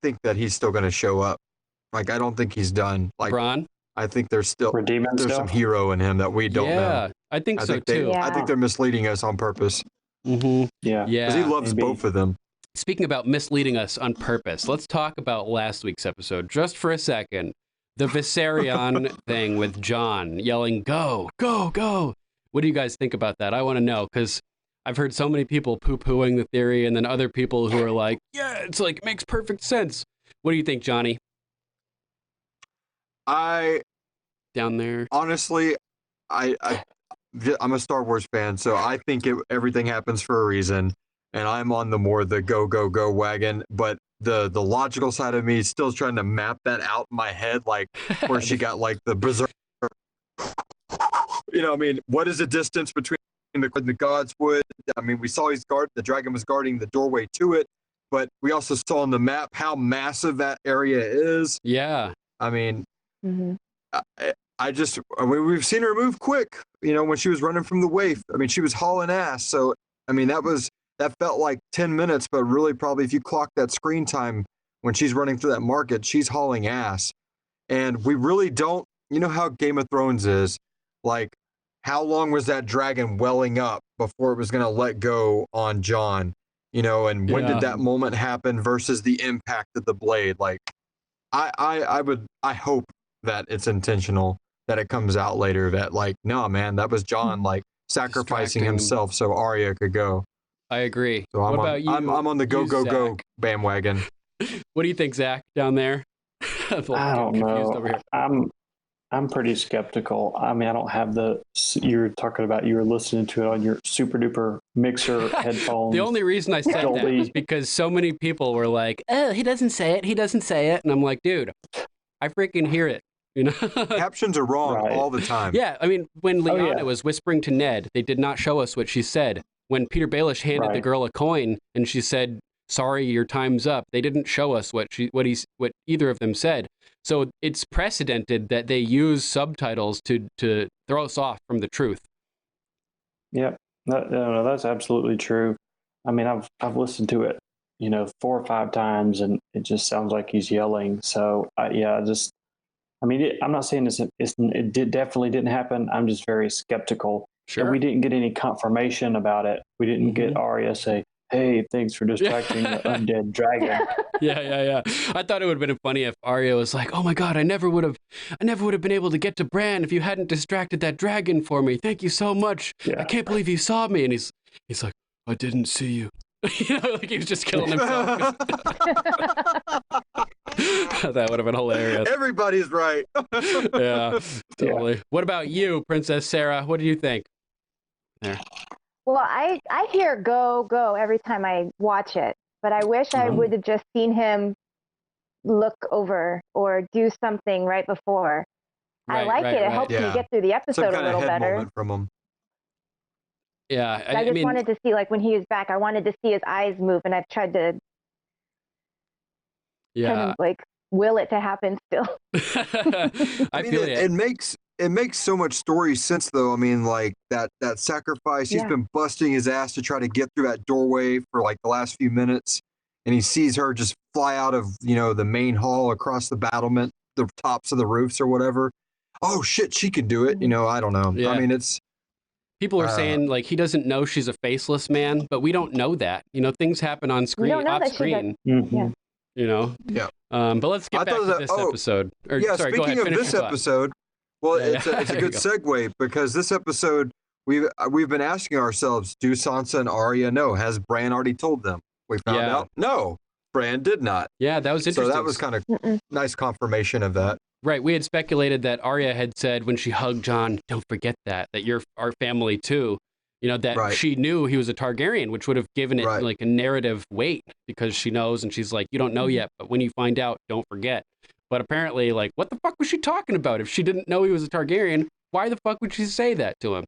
think that he's still going to show up. Like, I don't think he's done. Like, Bronn? I think there's Redeeming some stuff? hero in him that we don't know. Yeah, I think so too. I think they're misleading us on purpose Mm-hmm. Yeah. Yeah. because he loves maybe. both of them. Speaking about misleading us on purpose, let's talk about last week's episode just for a second. The Viserion thing with Jon yelling, go, go, go. What do you guys think about that? I want to know because I've heard so many people poo-pooing the theory and then other people who are like, yeah, it's like, it makes perfect sense. What do you think, Johnny? Down there? Honestly, I'm a Star Wars fan, so I think everything happens for a reason, and I'm on the go, go, go wagon, but the logical side of me is still trying to map that out in my head, like where she got like the berserker. You know, I mean, what is the distance between the gods would? I mean, we saw the dragon was guarding the doorway to it, but we also saw on the map how massive that area is. Yeah. I mean, we've seen her move quick, you know, when she was running from the waif. I mean, she was hauling ass. So, I mean, that felt like 10 minutes, but really probably if you clock that screen time when she's running through that market, she's hauling ass. And we really don't, you know how Game of Thrones is, like how long was that dragon welling up before it was going to let go on Jon, you know, and when did that moment happen versus the impact of the blade? Like I hope that it's intentional, that it comes out later that like, no, man, that was Jon like sacrificing himself so Aria could go. I agree. So what about you? I'm on the go, go, go bandwagon. What do you think, Zach, down there? I don't know. Over here. I'm pretty skeptical. I mean, I don't have you were talking about, you were listening to it on your super duper mixer headphones. The only reason I said that was because so many people were like, oh, he doesn't say it. He doesn't say it. And I'm like, dude, I freaking hear it. You know, captions are wrong all the time. Yeah. I mean, when Lyanna was whispering to Ned, they did not show us what she said. When Peter Baelish handed the girl a coin and she said, sorry, your time's up, they didn't show us what either of them said. So it's precedented that they use subtitles to throw us off from the truth. Yep. No, that's absolutely true. I mean, I've listened to it, 4 or 5 times, and it just sounds like he's yelling. So I'm not saying it definitely didn't happen. I'm just very skeptical. Sure. And we didn't get any confirmation about it. We didn't get Aria say, hey, thanks for distracting the undead dragon. Yeah. I thought it would have been funny if Aria was like, oh my God, I never would have been able to get to Bran if you hadn't distracted that dragon for me. Thank you so much. Yeah. I can't believe you saw me. And he's like, I didn't see you. Like he was just killing himself. That would have been hilarious. Everybody's right. Yeah, totally. Yeah. What about you, Princess Sarah? What do you think? there. Well, I hear go, go every time I watch it, but I wish I would have just seen him look over or do something right before. I like it. It helps me get through the Some episode kind a of little head better. moment from him. Yeah, I just wanted to see, like, when he was back, I wanted to see his eyes move, and I've tried to kind of, like, will it to happen still. I feel it makes so much story sense, though. I mean, like, that sacrifice, he's been busting his ass to try to get through that doorway for, like, the last few minutes, and he sees her just fly out of, you know, the main hall across the battlement, the tops of the roofs or whatever. Oh, shit, she could do it. You know, I don't know. Yeah. I mean, it's... People are saying, like, he doesn't know she's a faceless man, but we don't know that. You know, things happen on screen, off screen. Yeah. You know? Yeah. But let's get back to this episode. Or, yeah, sorry, speaking go ahead, of this episode, well, it's a good segue, because this episode, we've been asking ourselves, do Sansa and Aria know? Has Bran already told them? We found out, no, Bran did not. Yeah, that was interesting. So that was kind of nice confirmation of that. Right, we had speculated that Aria had said when she hugged Jon, don't forget that you're our family too. You know, that she knew he was a Targaryen, which would have given it like a narrative weight, because she knows, and she's like, you don't know yet, but when you find out, don't forget. But apparently, like, what the fuck was she talking about? If she didn't know he was a Targaryen, why the fuck would she say that to him?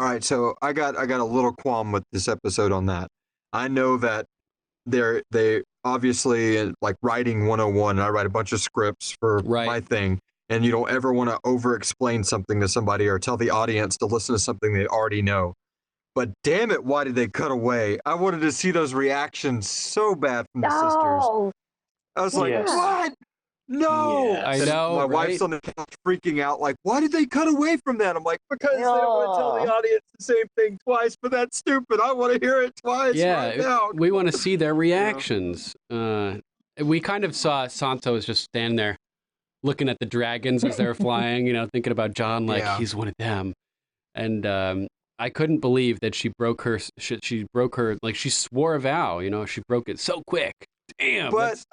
All right, so I got a little qualm with this episode on that. I know that they obviously, like, writing 101, I write a bunch of scripts for my thing, and you don't ever want to over-explain something to somebody or tell the audience to listen to something they already know. But damn it, why did they cut away? I wanted to see those reactions so bad from the sisters. I was like, what? No! Yeah. I know, my wife's on the couch freaking out, like, why did they cut away from that? I'm like, because they don't want to tell the audience the same thing twice, but that's stupid. I want to hear it twice right now. We want to see their reactions. We kind of saw Sansa was just standing there looking at the dragons as they're flying, you know, thinking about Jon like he's one of them. And I couldn't believe that she broke her, like, she swore a vow, you know, she broke it so quick. Damn. But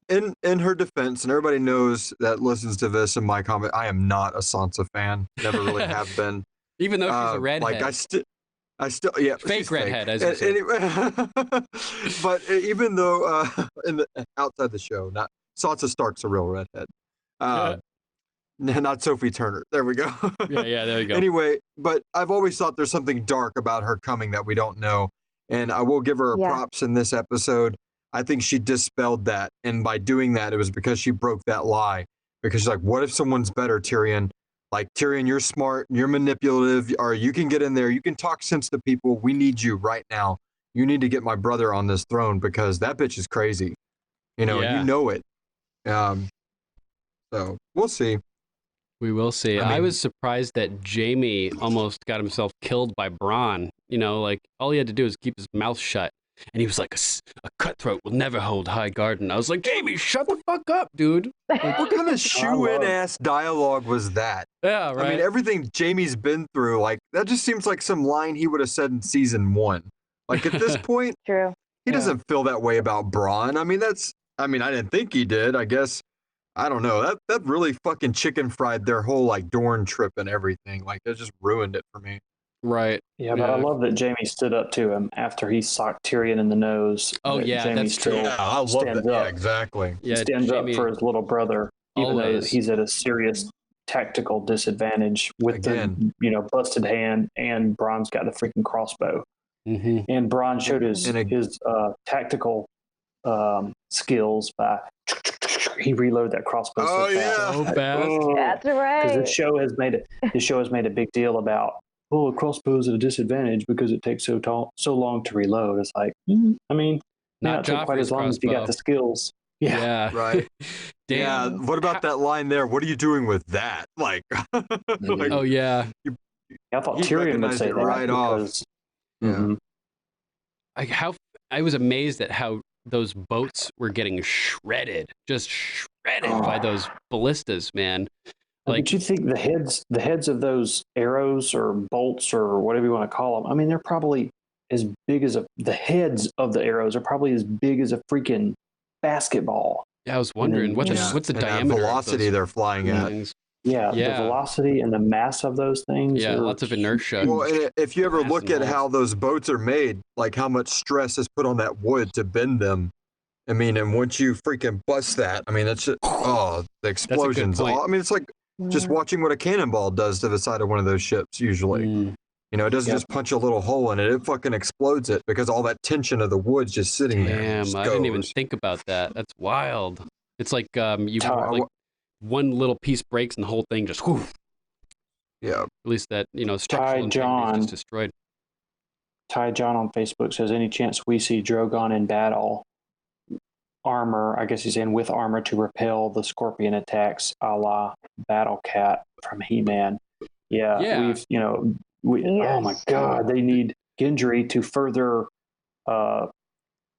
in her defense, and everybody knows that listens to this in my comment, I am not a Sansa fan. Never really have been. Even though she's a redhead. Like, I still, yeah, fake redhead, as you say. But even though outside the show, not Sansa Stark's a real redhead. Not Sophie Turner. There we go. yeah, there you go. Anyway, but I've always thought there's something dark about her coming that we don't know, and I will give her props in this episode. I think she dispelled that, and by doing that, it was because she broke that lie. Because she's like, what if someone's better, Tyrion? Like, Tyrion, you're smart, you're manipulative, or you can get in there, you can talk sense to people. We need you right now. You need to get my brother on this throne, because that bitch is crazy. You know, you know it. So we'll see. We will see. I mean, I was surprised that Jaime almost got himself killed by Bronn. You know, like, all he had to do was keep his mouth shut. And he was like, a cutthroat will never hold high guard. And I was like, Jaime, shut the fuck up, dude. Like, what kind of shoe-in-ass dialogue was that? Yeah, right. I mean, everything Jaime's been through, like, that just seems like some line he would have said in season 1. Like, at this point, he doesn't feel that way about Bronn. I mean, I didn't think he did, I guess. I don't know. That really fucking chicken fried their whole, like, Dorne trip and everything. Like, that just ruined it for me. Right. Yeah, but I love that Jaime stood up to him after he socked Tyrion in the nose. Oh, yeah, Jaime that's true. Yeah, I love that. Yeah, exactly. He stands up for his little brother, even though he's at a serious tactical disadvantage with the, you know, busted hand, and Bronn's got the freaking crossbow. Mm-hmm. And Bronn showed his tactical skills by he reloaded that crossbow. Oh, so fast. That's right. Because the show has made a big deal about, oh, a crossbow is at a disadvantage because it takes so long to reload. It's like, I mean, not take quite as long as you got the skills. Yeah. Right. Damn. Yeah. What about that line there? What are you doing with that? Like, like, oh yeah. I thought Tyrion would say that right off. Yeah. I was amazed at how those boats were getting shredded, just shredded by those ballistas, man. Like, but you think the heads of those arrows or bolts or whatever you want to call them, I mean, they're probably as big as the heads of the arrows are probably as big as a freaking basketball. Yeah, I was wondering what's the diameter velocity they're flying at. the velocity and the mass of those things. Yeah, lots of inertia. Well, and if you ever Glass look and at holes. how those boats are made, like how much stress is put on that wood to bend them. I mean, and once you freaking bust that, I mean, that's just, the explosions. point. I mean, it's like just watching what a cannonball does to the side of one of those ships usually. You know, it doesn't just punch a little hole in it. It fucking explodes it because all that tension of the wood's just sitting there. Damn, I didn't even think about that. That's wild. It's like one little piece breaks and the whole thing just whoosh. Yeah. At least that, structural integrity is just destroyed. Ty John on Facebook says, any chance we see Drogon in battle? Armor, I guess he's in with armor to repel the scorpion attacks, a la Battle Cat from He-Man. Yeah. Oh my God, they need Gendry to further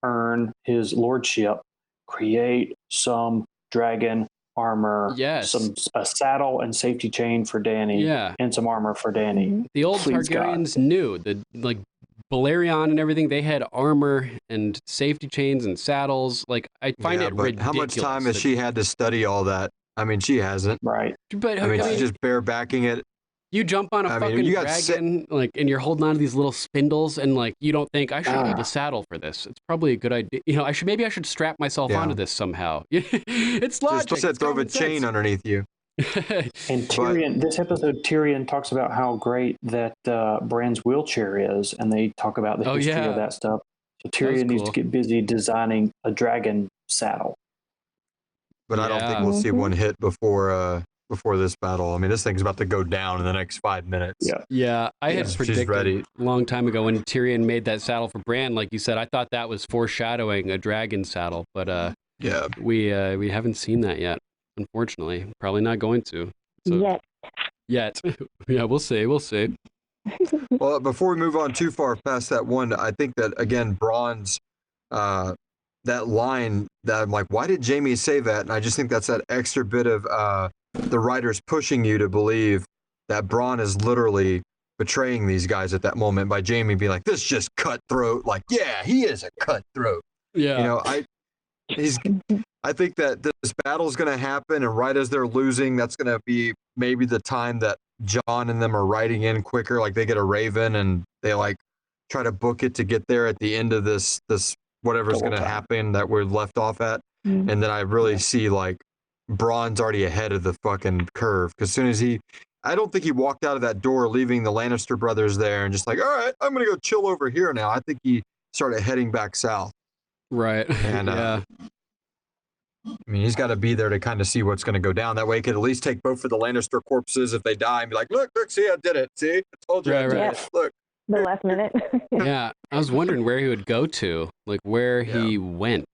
earn his lordship. Create some dragon armor. Yes. A saddle and safety chain for Dany. And some armor for Dany. The old Targaryens knew Balerion and everything, they had armor and safety chains and saddles. Like, I find it ridiculous. How much time has she had to study all that? I mean, she hasn't. Right. But I mean, she's just barebacking it. You jump on a fucking dragon, and you're holding on to these little spindles, and you don't think I should hold a saddle for this. It's probably a good idea. Maybe I should strap myself onto this somehow. It's logic. Just throw a chain underneath you. And Tyrion, this episode, Tyrion talks about how great that Bran's wheelchair is, and they talk about the history of that stuff. So Tyrion needs to get busy designing a dragon saddle. But I don't think we'll see one hit before this battle. I mean, this thing's about to go down in the next 5 minutes. Yeah. I had predicted a long time ago when Tyrion made that saddle for Bran, like you said, I thought that was foreshadowing a dragon saddle, but we haven't seen that yet. Unfortunately, probably not going to. So, yet. Yeah, we'll see. Well, before we move on too far past that one, I think that again, Bronn's that line that I'm like, why did Jaime say that? And I just think that's that extra bit of the writers pushing you to believe that Bronn is literally betraying these guys at that moment by Jaime being like, this is just cutthroat. Like, yeah, he is a cutthroat. Yeah. I think that this battle's going to happen, and right as they're losing, that's going to be maybe the time that Jon and them are riding in quicker. Like they get a raven and they try to book it to get there at the end of this whatever's going to happen that we're left off at. And then I really see Bronn's already ahead of the fucking curve. Because as soon as I don't think he walked out of that door leaving the Lannister brothers there and just all right, I'm going to go chill over here now. I think he started heading back south. Right. And I mean, he's got to be there to kind of see what's going to go down. That way he could at least take both of the Lannister corpses if they die and be like, look, see, I did it. See, I told you I did it. Look. The last minute. Yeah, I was wondering where he would go to, where he went.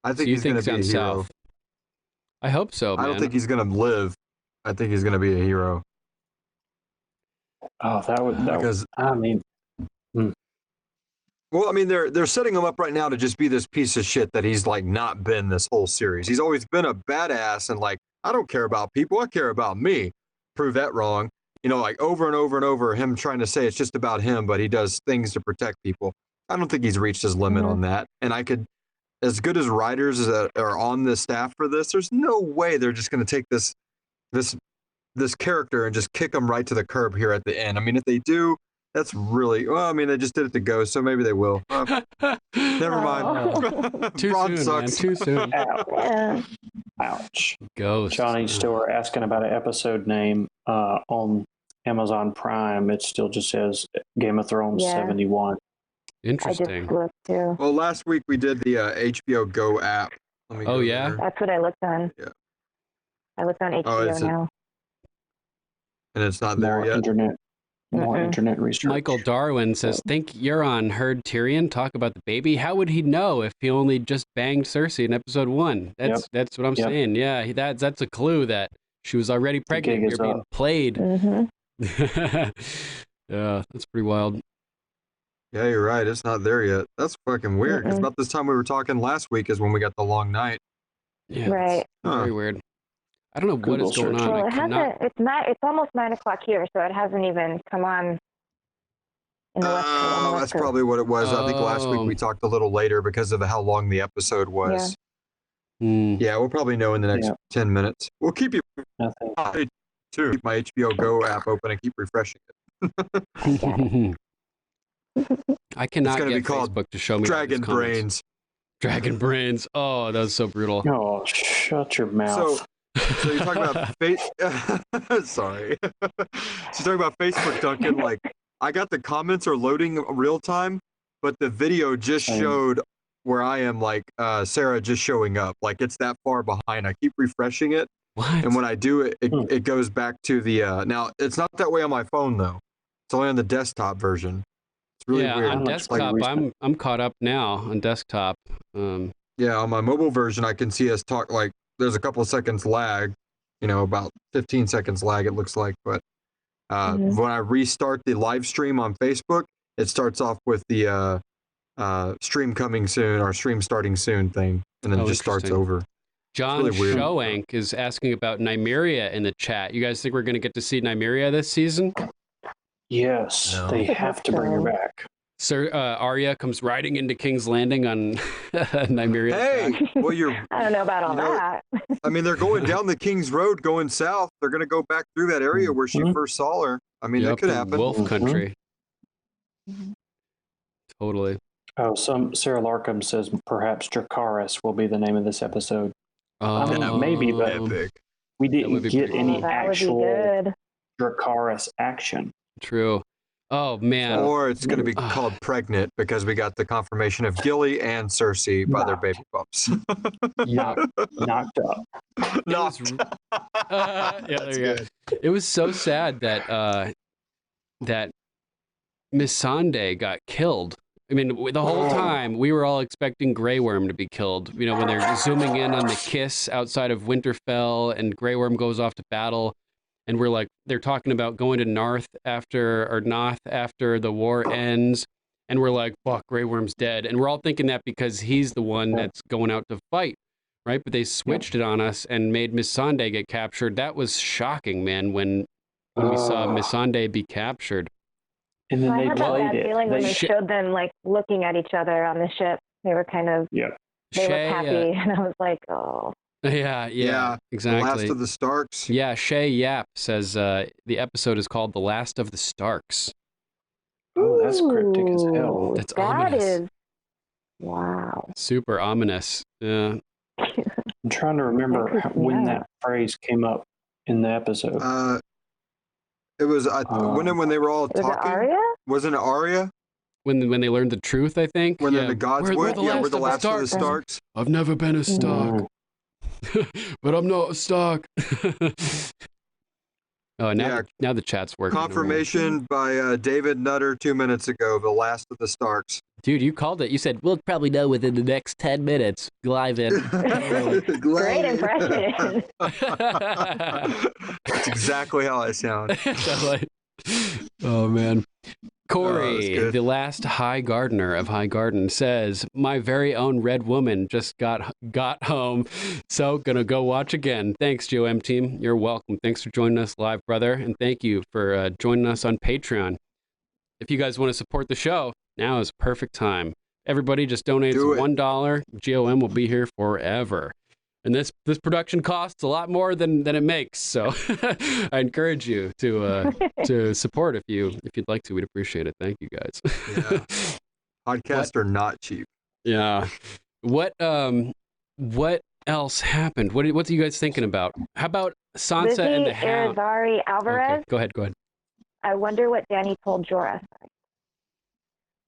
I think he's going to be a hero. South? I hope so, man. I don't think he's going to live. I think he's going to be a hero. Oh, Well, I mean, they're setting him up right now to just be this piece of shit that he's not been this whole series. He's always been a badass and I don't care about people. I care about me. Prove that wrong. Over and over and over, him trying to say it's just about him, but he does things to protect people. I don't think he's reached his limit on that. And as good as writers that are on the staff for this, there's no way they're just going to take this character and just kick him right to the curb here at the end. I mean, if they do, that's really, they just did it to Ghost, so maybe they will. Never mind. Too soon, sucks. Man. Too soon. Ouch. Ghost. Johnny Store asking about an episode name on Amazon Prime. It still just says Game of Thrones 71. Interesting. I just looked too. Well, last week we did the HBO Go app. Oh, yeah? There. That's what I looked on. Yeah. I looked on HBO now. And it's not there yet? More internet research. Michael Darwin says, think Euron heard Tyrion talk about the baby. How would he know if he only just banged Cersei in episode 1? That's what I'm saying. Yeah, that's a clue that she was already pregnant. You're being played. Yeah, that's pretty wild. Yeah, you're right. It's not there yet. That's fucking weird. Because about this time we were talking last week is when we got the long night. Yeah, right. Very weird. I don't know what is going on. Well, it hasn't. It's almost 9 o'clock here, so it hasn't even come on. In the West Coast. That's probably what it was. I think last week we talked a little later because of how long the episode was. Yeah, we'll probably know in the next 10 minutes. We'll keep you too. Keep my HBO Go app open and keep refreshing it. I cannot gonna get be called Facebook to show me Dragon Brains. Dragon Brains. Oh, that was so brutal. Oh, shut your mouth. So you're talking about Sorry. So you're talking about Facebook, Duncan. Like, I got the comments are loading real time, but the video just showed where I am, like Sarah just showing up. Like, it's that far behind. I keep refreshing it. What? And when I do it, it goes back to the now it's not that way on my phone though. It's only on the desktop version. It's really weird. On desktop, I'm caught up now on desktop. Yeah, on my mobile version, I can see us talk, like, there's a couple of seconds lag, about 15 seconds lag, it looks like. But when I restart the live stream on Facebook, it starts off with the stream coming soon or stream starting soon thing, and then it just starts over. John really weird. Shoank is asking about Nymeria in the chat. You guys think we're going to get to see Nymeria this season? Yes, they have to bring her back. Sir, Aria comes riding into King's Landing on Nymeria. Hey, well, I don't know about all that. I mean, they're going down the King's Road going south. They're going to go back through that area where she first saw her. I mean, that could happen. Wolf country. Totally. Oh, Sarah Larkham says perhaps Dracarys will be the name of this episode. Maybe, but epic. We didn't get any actual Dracarys action. True. Oh, man. Or it's going to be called Pregnant because we got the confirmation of Gilly and Cersei by their baby bumps. Knocked up. Yeah, there you go. It was so sad that that Missandei got killed. I mean, the whole time we were all expecting Grey Worm to be killed. When they're zooming in on the kiss outside of Winterfell and Grey Worm goes off to battle. And we're like, they're talking about going to Noth after the war ends. And we're like, fuck, Grey Worm's dead. And we're all thinking that because he's the one that's going out to fight, right? But they switched it on us and made Missandei get captured. That was shocking, man, when we saw Missandei be captured. And then I had that feeling when they showed them, like, looking at each other on the ship. They were kind of, they looked happy. And I was like, oh. Yeah, exactly. The Last of the Starks. Yeah, Shay Yap says the episode is called The Last of the Starks. Oh, that's cryptic as hell. That's ominous. Wow. Super ominous. Yeah. I'm trying to remember when that phrase came up in the episode. It was when they were all talking. Aria? Wasn't it Aria? When they learned the truth, I think. When the gods went, we're the last of the Starks. I've never been a Stark. But I'm not a Stark. Now the chat's working. Confirmation by David Nutter 2 minutes ago, the last of the Starks. Dude, you called it. You said, we'll probably know within the next 10 minutes. Live in. Great impression. That's exactly how I sound. Oh, man. Corey, the last High Gardener of High Garden, says, my very own Red Woman just got home, so gonna go watch again. Thanks, GOM team. You're welcome. Thanks for joining us live, brother, and thank you for joining us on Patreon. If you guys want to support the show, now is a perfect time. Everybody just donates $1. GOM will be here forever. And this production costs a lot more than it makes, so I encourage you to support if you'd like to. We'd appreciate it. Thank you, guys. Yeah. Podcasts are not cheap. Yeah. What else happened? What are you guys thinking about? How about Sansa and the Hound? Irizarry Alvarez. Okay, go ahead. I wonder what Dany told Jorah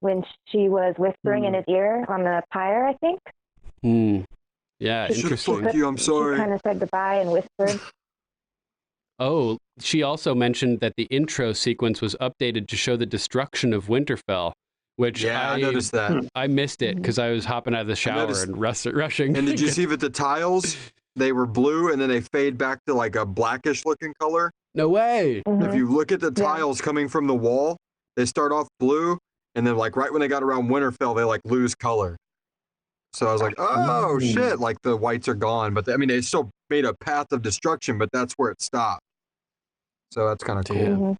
when she was whispering in his ear on the pyre, I think. Yeah, interesting. Fuck you, I'm sorry. She kind of said goodbye and whispered. Oh, she also mentioned that the intro sequence was updated to show the destruction of Winterfell, which I noticed that. I missed it because I was hopping out of the shower and rushing. And did you see that the tiles, they were blue and then they fade back to like a blackish looking color? No way. Mm-hmm. If you look at the tiles coming from the wall, they start off blue and then like right when they got around Winterfell, they like lose color. So I was like, oh, shit, like the whites are gone. But they still made a path of destruction, but that's where it stopped. So that's kind of cool. Mm-hmm.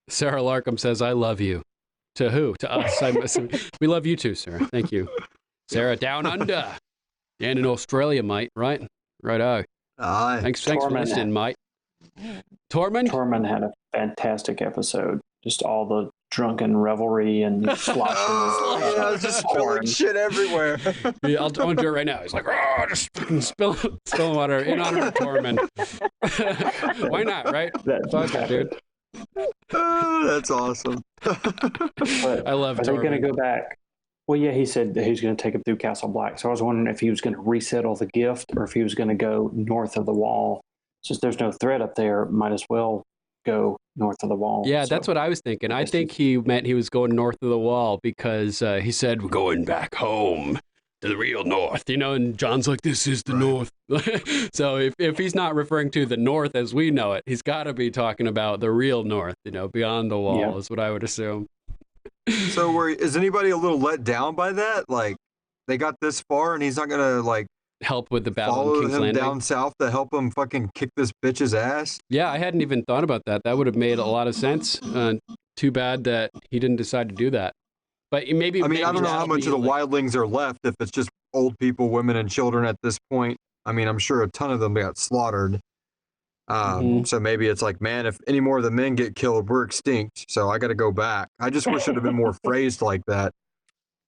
Sarah Larkham says, I love you. To who? To us. We love you too, Sarah. Thank you. Sarah, down under. And in Australia, mate, right? Righto. Aye. Thanks for listening, mate. Tormund? Tormund had a fantastic episode. Just all the drunken revelry and sloshing. I was just spilling shit everywhere. Yeah, I'll do it right now. He's like, oh, just fucking spill water in honor of Tormund. Why not, right? Fuck it, dude. Oh, that's awesome. I love Tormund. Are they going to go back? Well, yeah, he said that he was going to take him through Castle Black. So I was wondering if he was going to resettle the gift or if he was going to go north of the wall. Since there's no threat up there, might as well go north of the wall. Yeah, that's what I was thinking. I think he meant he was going north of the wall because he said, we're going back home to the real north, you know, and John's like, this is the north. So if he's not referring to the north as we know it, he's got to be talking about the real north, you know, beyond the wall is what I would assume. So is anybody a little let down by that? Like, they got this far and he's not going to, like, help with the battle follow in King's him Landing down south to help him fucking kick this bitch's ass? Yeah, I hadn't even thought about that. That would have made a lot of sense. Too bad that he didn't decide to do that. But maybe... I mean, I don't know how much of the wildlings are left, if it's just old people, women, and children at this point. I mean, I'm sure a ton of them got slaughtered. So maybe it's like, man, if any more of the men get killed, we're extinct. So I got to go back. I just wish it would have been more phrased like that.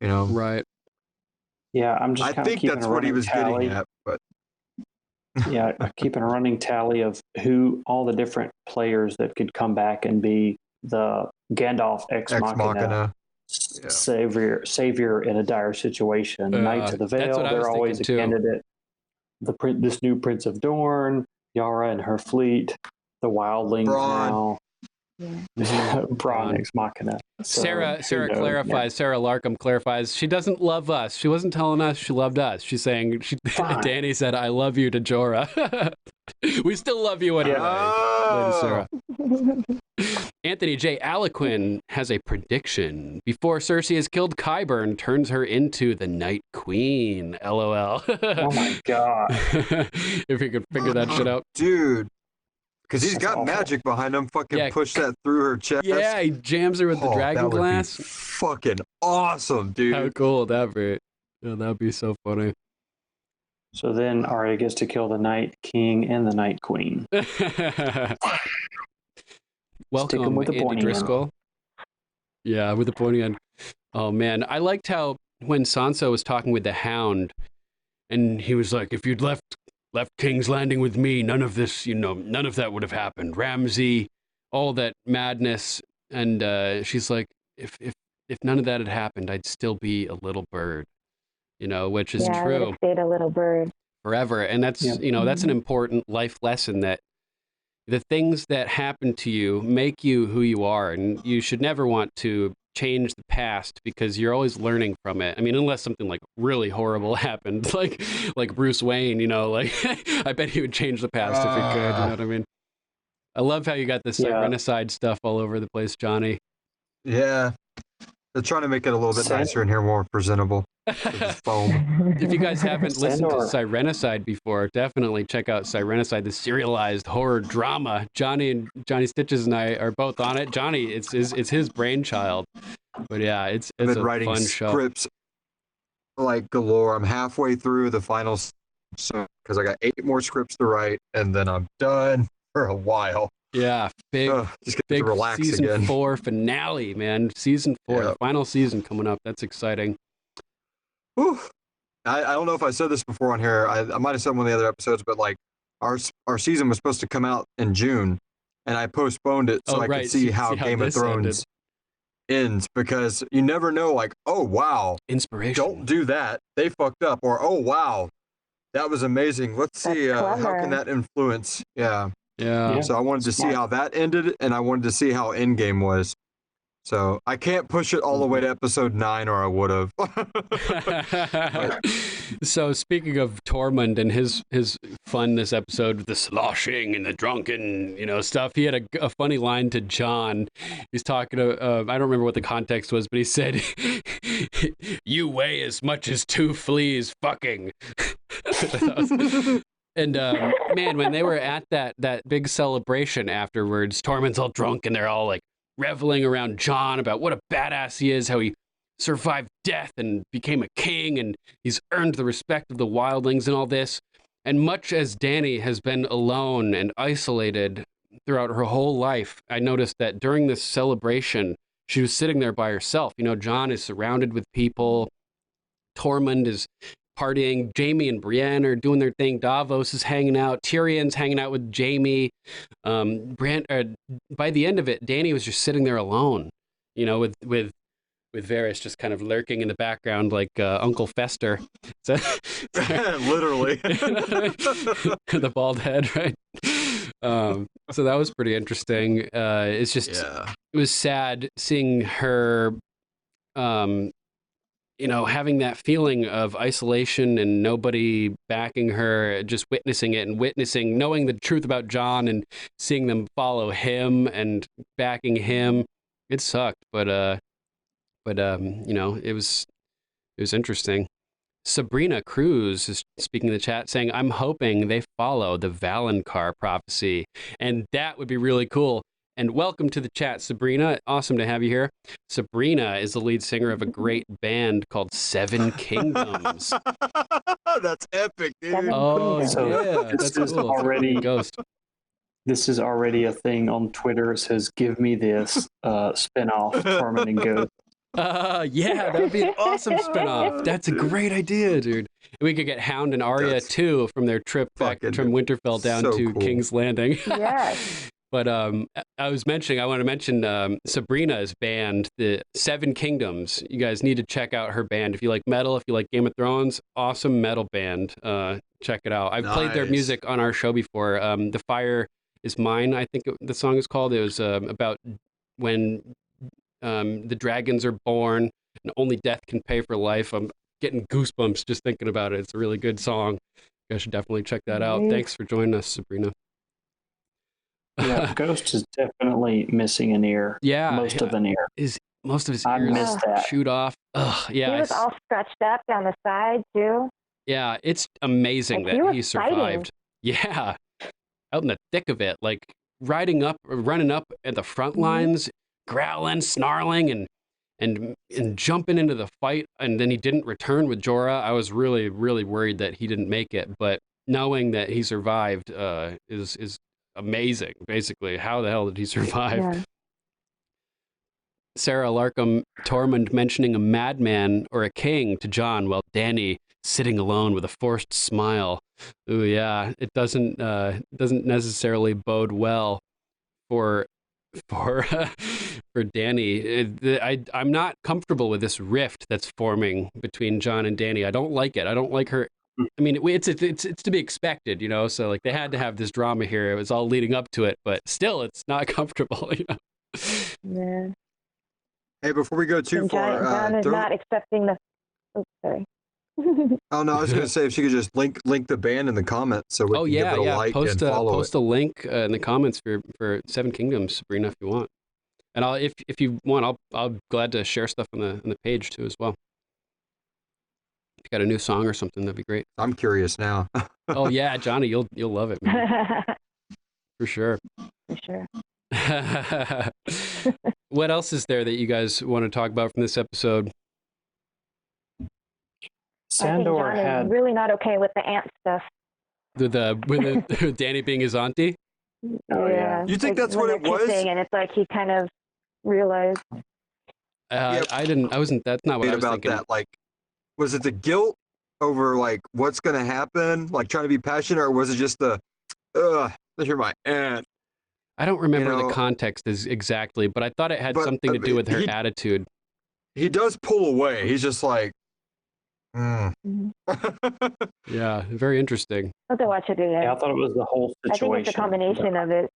You know? Right. Yeah, I'm just I think that's what he was getting at, but... Yeah, keeping a running tally of all the different players that could come back and be the Gandalf ex machina. Yeah. Savior in a dire situation. Knights of the Vale, they're always a candidate. This new Prince of Dorne, Yara and her fleet, the wildlings now. Yeah. Braun ex machina. So, Sarah clarifies. Sarah Larkham clarifies. She doesn't love us. She wasn't telling us she loved us. She's saying Danny said, "I love you" to Jorah. We still love you anyway, Lady Sarah. Anthony J. Aliquin has a prediction. Before Cersei has killed Qyburn, turns her into the Night Queen. LOL. Oh my god! If you could figure that shit out, dude. Because he's got magic behind him. Fucking push that through her chest. Yeah, he jams her with the dragon glass. Fucking awesome, dude. How cool would that be? Yeah, that'd be so funny. So then Arya gets to kill the Night King and the Night Queen. Welcome, with the Andy Driscoll. Yeah, with the pointy end. Oh, man. I liked how when Sansa was talking with the Hound, and he was like, if you'd left King's Landing with me, none of this, none of that would have happened. Ramsay, all that madness. And she's like, if none of that had happened, I'd still be a little bird, which is true. I would have stayed a little bird. Forever. And that's, that's an important life lesson, that the things that happen to you make you who you are. And you should never want to change the past, because you're always learning from it. I mean, unless something like really horrible happened, like Bruce Wayne, I bet he would change the past if he could. You know what I mean? I love how you got this Sirenicide stuff all over the place, Johnny. Yeah. They're trying to make it a little bit nicer in here, more presentable. Foam. If you guys haven't listened to Sirenicide before, definitely check out Sirenicide, the serialized horror drama. Johnny Stitches and I are both on it. Johnny, it's his brainchild. But yeah, it's a writing fun show. Scripts like galore. I'm halfway through the final, because I got 8 more scripts to write, and then I'm done for a while. Yeah, big season again. 4 finale, man. Season 4, the final season coming up. That's exciting. Whew. I don't know if I said this before on here. I might have said one of the other episodes, but like our season was supposed to come out in June, and I postponed it so I could see how Game of Thrones ends, because you never know. Like, oh wow, inspiration. Don't do that. They fucked up. Or oh wow, that was amazing. Let's see how can that influence. Yeah. So I wanted to see how that ended, and I wanted to see how Endgame was. So I can't push it all the way to episode 9, or I would have. So speaking of Tormund and his fun this episode with the sloshing and the drunken, stuff, he had a funny line to Jon. He's talking to, I don't remember what the context was, but he said, "You weigh as much as 2 fleas fucking." And man, when they were at that big celebration afterwards, Tormund's all drunk and they're all like reveling around Jon about what a badass he is, how he survived death and became a king, and he's earned the respect of the wildlings and all this. And much as Dany has been alone and isolated throughout her whole life, I noticed that during this celebration, she was sitting there by herself. You know, Jon is surrounded with people. Tormund is partying. Jaime and Brienne are doing their thing. Davos is hanging out. Tyrion's hanging out with Jaime. By the end of it, Dany was just sitting there alone, you know, with Varys just kind of lurking in the background like Uncle Fester. So, literally. The bald head, right? So that was pretty interesting. It's just, it was sad seeing her, you know, having that feeling of isolation and nobody backing her, just witnessing it and knowing the truth about Jon and seeing them follow him and backing him. It sucked, but you know, it was interesting. Sabrina Cruz is speaking in the chat saying, I'm hoping they follow the Valonqar prophecy. And that would be really cool. And welcome to the chat, Sabrina. Awesome to have you here. Sabrina is the lead singer of a great band called Seven Kingdoms. That's epic, dude. Oh, So yeah. this is cool. already Ghost. This is already a thing on Twitter. It says, "Give me this spinoff, Tormund and Ghost." Yeah, that would be an awesome spinoff. That's a great idea, dude. We could get Hound and Aria too from their trip back from Winterfell down to cool. King's Landing. Yes. But I want to mention Sabrina's band, the Seven Kingdoms. You guys need to check out her band. If you like metal, if you like Game of Thrones, awesome metal band. Check it out. I've played their music on our show before. The Fire is Mine, I think the song is called. It was about when the dragons are born and only death can pay for life. I'm getting goosebumps just thinking about it. It's a really good song. You guys should definitely check that out. Thanks for joining us, Sabrina. Yeah, Ghost is definitely missing an ear. Yeah, most of an ear. Most of his I ears missed that. shoot off. Ugh, yeah. He was all scratched up down the side too. Yeah, it's amazing Like, that he survived. Yeah, out in the thick of it, like running up at the front lines, growling, snarling, and jumping into the fight, and then he didn't return with Jorah. I was really, really worried that he didn't make it, but knowing that he survived is amazing. Basically, how the hell did he survive? Yeah. Sarah Larkham, Tormund mentioning a madman or a king to Jon, while Dany sitting alone with a forced smile. Ooh, yeah, it doesn't necessarily bode well for Dany. I'm not comfortable with this rift that's forming between Jon and Dany. I don't like it. I don't like her. I mean, it's to be expected, you know. So like they had to have this drama here. It was all leading up to it, but still, it's not comfortable. You know? Yeah. Hey, before we go too far, Jon is not accepting the. Oh, sorry. Oh no, I was going to say if she could just link the band in the comments so we can give it a like and follow post a link in the comments for Seven Kingdoms, Sabrina, if you want. And if you want, I'll be glad to share stuff on the page too as well. If you got a new song or something, that'd be great. I'm curious now. Oh yeah, Johnny, you'll love it, man. For sure. For sure. What else is there that you guys want to talk about from this episode? Sandor is really not okay with the ant stuff. With Dany being his auntie? Oh yeah. You think that's what it was? And it's like he kind of realized. That's not what I was about thinking. that. Like, was it the guilt over like what's gonna happen, like trying to be passionate, or was it just the you're my aunt? I don't remember the context exactly, but I thought it had something to do with her attitude. He does pull away. He's just like, Yeah, very interesting. I'll have to watch it again. Yeah, I thought it was the whole situation. I think it's a combination of it.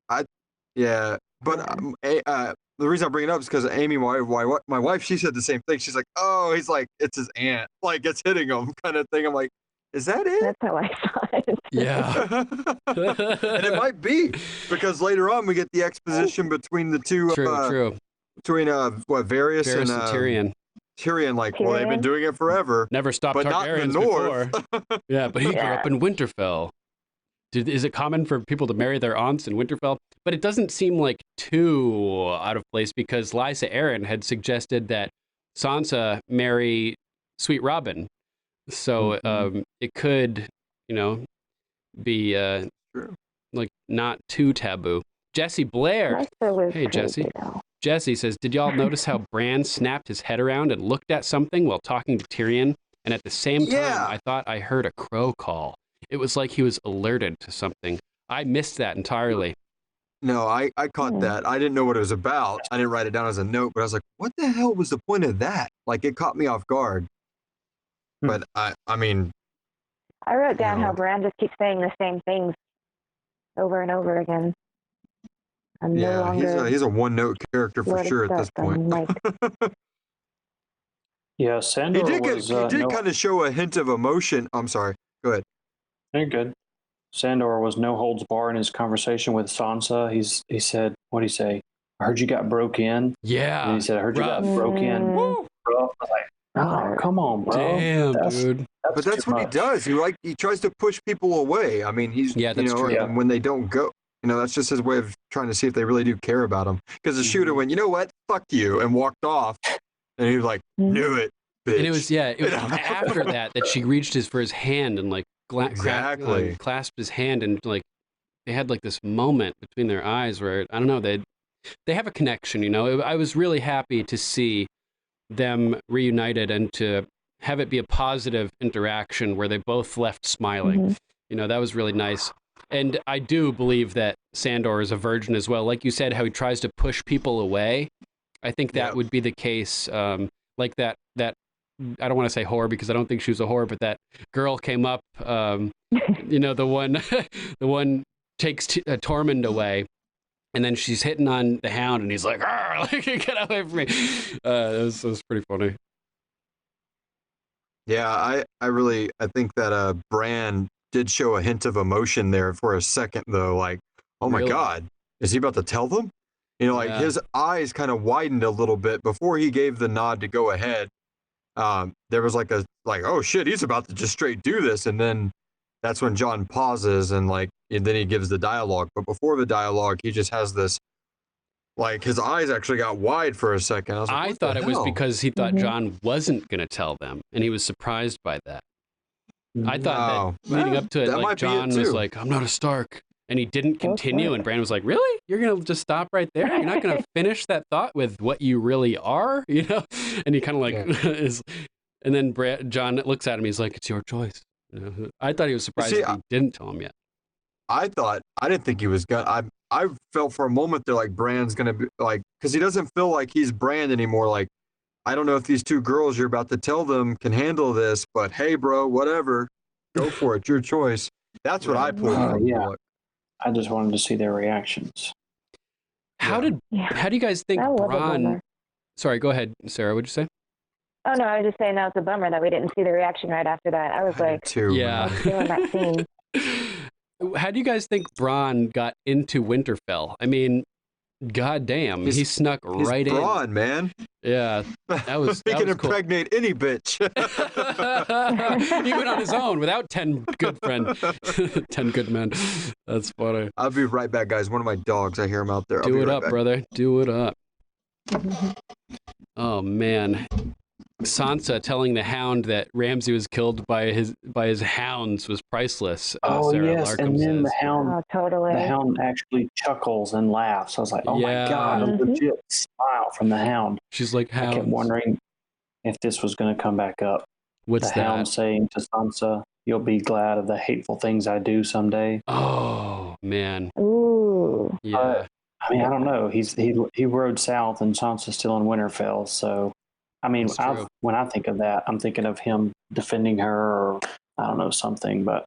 The reason I bring it up is because Amy, my wife, she said the same thing. She's like, "Oh, he's like, it's his aunt, like it's hitting him, kind of thing." I'm like, "Is that it?" That's how I saw it. Yeah, and it might be because later on we get the exposition between the two. True. Between Varys and Tyrion. Tyrion, like, well, they've been doing it forever. Never stopped but Targaryens not in the north. before. Yeah, but he grew up in Winterfell. Is it common for people to marry their aunts in Winterfell? But it doesn't seem like too out of place because Lysa Arryn had suggested that Sansa marry Sweet Robin. So it could, be like not too taboo. Jesse Blair. Hey, crazy, Jesse. though. Jesse says, did y'all notice how Bran snapped his head around and looked at something while talking to Tyrion? And at the same time, I thought I heard a crow call. It was like he was alerted to something. I missed that entirely. No, I caught that. I didn't know what it was about. I didn't write it down as a note, but I was like, what the hell was the point of that? Like, it caught me off guard. But I mean, I wrote down how Bran just keeps saying the same things over and over again. I'm no longer he's a one-note character for sure at this point. Like, Yeah, Sandor he did kind of show a hint of emotion. I'm sorry. Go ahead. You're good. Sandor was no holds bar in his conversation with Sansa. He said, what'd he say? I heard you got broke in. Yeah. And he said, I heard you got broke in. Bro. I was like, oh, come on, bro. Damn, dude. But that's what he does. He tries to push people away. I mean, he's true. And when they don't go, that's just his way of trying to see if they really do care about him. Because the shooter went, you know what? Fuck you, and walked off. And he was like, knew it, bitch. And it was after that she reached for his hand and like clasped his hand, and like they had like this moment between their eyes where I don't know, they have a connection. I was really happy to see them reunited and to have it be a positive interaction where they both left smiling. That was really nice. And I do believe that Sandor is a virgin as well. Like you said, how he tries to push people away. I think that would be the case. Like that I don't want to say whore because I don't think she was a whore, but that girl came up, the one takes Tormund away, and then she's hitting on the Hound, and he's like, get away from me. It was pretty funny. Yeah, I think that Bran did show a hint of emotion there for a second, though. Like, oh my God, is he about to tell them? His eyes kind of widened a little bit before he gave the nod to go ahead. There was like oh shit, he's about to just straight do this, and then that's when Jon pauses and then he gives the dialogue. But before the dialogue, he just has this, like, his eyes actually got wide for a second. I thought it was because he thought Jon wasn't going to tell them, and he was surprised by that. I thought that leading up to it, like Jon was like, I'm not a Stark. And he didn't continue, and Bran was like, really? You're going to just stop right there? You're not going to finish that thought with what you really are? And he kind of like is, and then Jon looks at him, he's like, it's your choice. I thought he was surprised he didn't tell him yet. I didn't think he was going to, I felt for a moment there like Bran's going to be like, because he doesn't feel like he's Bran anymore. Like, I don't know if these two girls you're about to tell them can handle this, but hey, bro, whatever. Go for it. Your choice. That's what I pulled from the book. I just wanted to see their reactions. How do you guys think Bronn? Sorry, go ahead, Sarah. What'd you say? Oh no, I was just saying that was a bummer that we didn't see the reaction right after that. I was like, I was feeling that scene. How do you guys think Bronn got into Winterfell? I mean, goddamn, he snuck right in. Bronn, man. Yeah, that was. He can impregnate any bitch. He went on his own without 10 good friends, 10 good men. That's funny. I'll be right back, guys. One of my dogs. I hear him out there. Do it up, brother. Do it up. Oh man, Sansa telling the Hound that Ramsay was killed by his hounds was priceless. Sarah yes, Larkham and then says. the Hound actually chuckles and laughs. I was like, oh my God, a legit smile from the Hound. She's like, I kept wondering if this was going to come back up. What's the Hound saying to Sansa, "You'll be glad of the hateful things I do someday." Oh man. Ooh. Yeah. I mean, I don't know. He rode south, and Sansa's still in Winterfell, so. I mean, when I think of that, I'm thinking of him defending her, or I don't know, something. But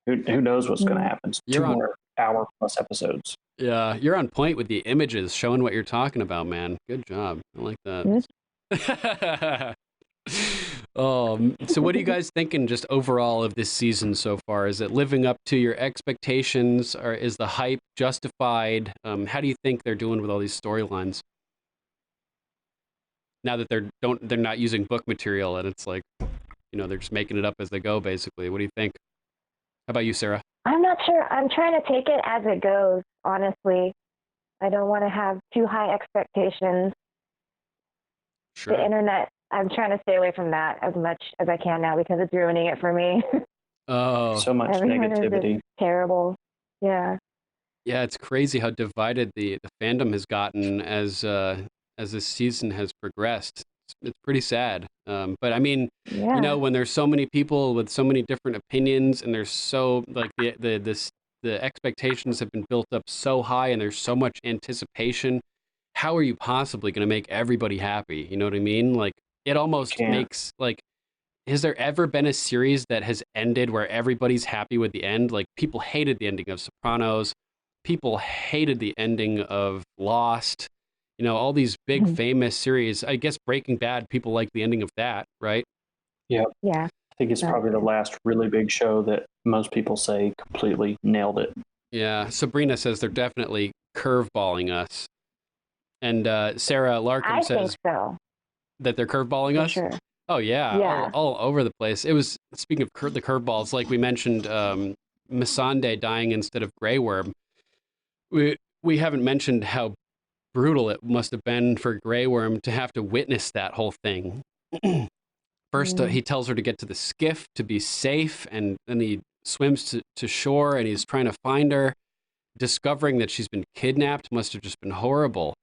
who knows what's going to happen? 2 more hour-plus episodes. Yeah, you're on point with the images, showing what you're talking about, man. Good job. I like that. So what are you guys thinking just overall of this season so far? Is it living up to your expectations, or is the hype justified? How do you think they're doing with all these storylines? Now that they're not using book material, and it's like, they're just making it up as they go, basically. What do you think? How about you, Sarah? I'm not sure. I'm trying to take it as it goes, honestly. I don't want to have too high expectations. Sure. The internet, I'm trying to stay away from that as much as I can now because it's ruining it for me. Oh, so much negativity. Terrible. Yeah. Yeah, it's crazy how divided the fandom has gotten as this season has progressed. It's pretty sad. But I mean, you know, when there's so many people with so many different opinions, and there's so like the expectations have been built up so high, and there's so much anticipation. How are you possibly going to make everybody happy? You know what I mean? Like, it almost makes like, has there ever been a series that has ended where everybody's happy with the end? Like, people hated the ending of Sopranos. People hated the ending of Lost. You know, all these big famous series. I guess Breaking Bad, people like the ending of that, right? Yeah. Yeah. I think it's probably the last really big show that most people say completely nailed it. Yeah. Sabrina says they're definitely curveballing us. And Sarah Larkham says that they're curveballing us. Sure. Oh, yeah. All over the place. It was, speaking of the curveballs, like we mentioned, Missandei dying instead of Grey Worm. We haven't mentioned how brutal it must have been for Grey Worm to have to witness that whole thing. First, he tells her to get to the skiff to be safe, and then he swims to shore, and he's trying to find her. Discovering that she's been kidnapped must have just been horrible.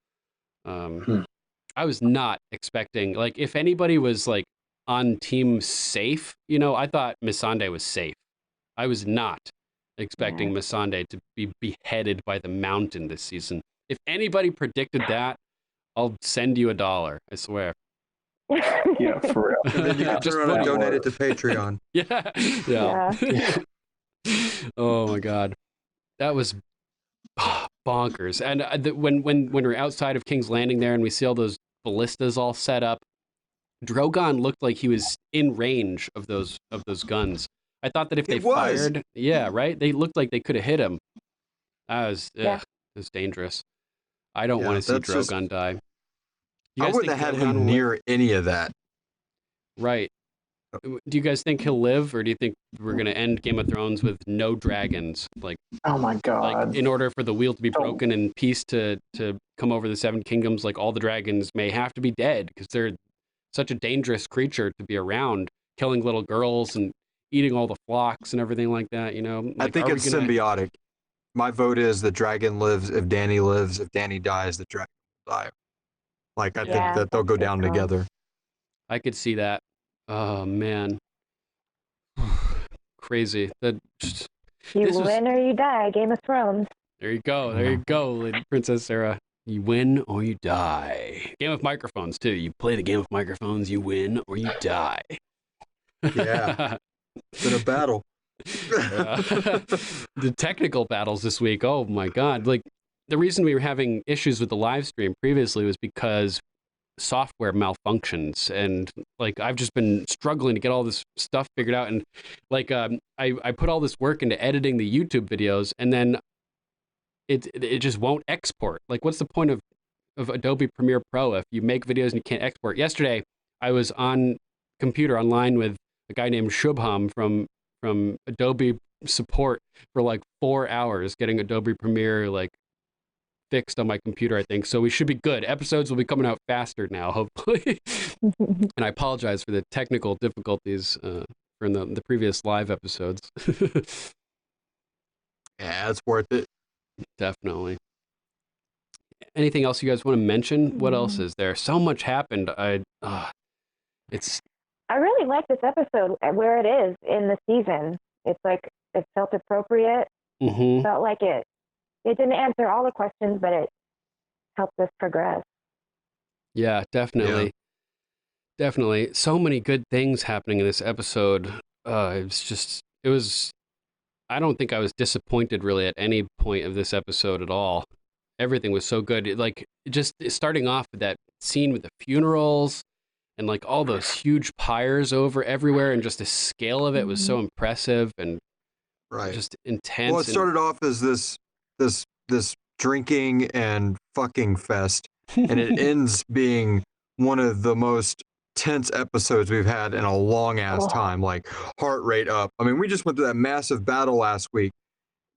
I was not expecting, like, if anybody was like on team safe, you know, I thought Missandei was safe. I was not expecting Missandei to be beheaded by the mountain this season. If anybody predicted that, I'll send you $1, I swear. Yeah, for real. And then you can just donate it to Patreon. Yeah. Oh my God, that was bonkers. And when we're outside of King's Landing there, and we see all those ballistas all set up, Drogon looked like he was in range of those guns. I thought that if they fired, right, they looked like they could have hit him. It was dangerous. I don't want to see Drogon die. I wouldn't have had him near any of that. Right. Do you guys think he'll live, or do you think we're going to end Game of Thrones with no dragons? Like, oh my God! Like, in order for the wheel to be broken and peace to come over the Seven Kingdoms, like, all the dragons may have to be dead because they're such a dangerous creature to be around, killing little girls and eating all the flocks and everything like that. You know, like, I think it's symbiotic. My vote is the dragon lives if Dany lives. If Dany dies, the dragon will die. Like, I think that they'll go down together. I could see that. Oh, man. Crazy. You win or you die, Game of Thrones. There you go. There you go, Princess Sarah. You win or you die. Game of microphones, too. You play the game of microphones, you win or you die. Yeah. It's been a battle. The technical battles this week, oh my God. Like, the reason we were having issues with the live stream previously was because software malfunctions, and like, I've just been struggling to get all this stuff figured out, and like, I put all this work into editing the YouTube videos, and then it just won't export. Like, what's the point of Adobe Premiere Pro if you make videos and you can't export? Yesterday, I was on computer online with a guy named Shubham from Adobe support for like 4 hours getting Adobe Premiere like fixed on my computer, I think. So we should be good. Episodes will be coming out faster now, hopefully. And I apologize for the technical difficulties from the previous live episodes. Yeah, it's worth it. Definitely. Anything else you guys want to mention? What else is there? So much happened. I really like this episode where it is in the season. It's like, it felt appropriate. Felt like it didn't answer all the questions, but it helped us progress. Yeah, definitely. Yeah. Definitely. So many good things happening in this episode. I don't think I was disappointed really at any point of this episode at all. Everything was so good. Like, just starting off with that scene with the funerals and like all those huge pyres over everywhere, and just the scale of it was so impressive and just intense. Well, it started off as this drinking and fucking fest, and it ends being one of the most tense episodes we've had in a long ass time. Like, heart rate up. I mean, we just went through that massive battle last week,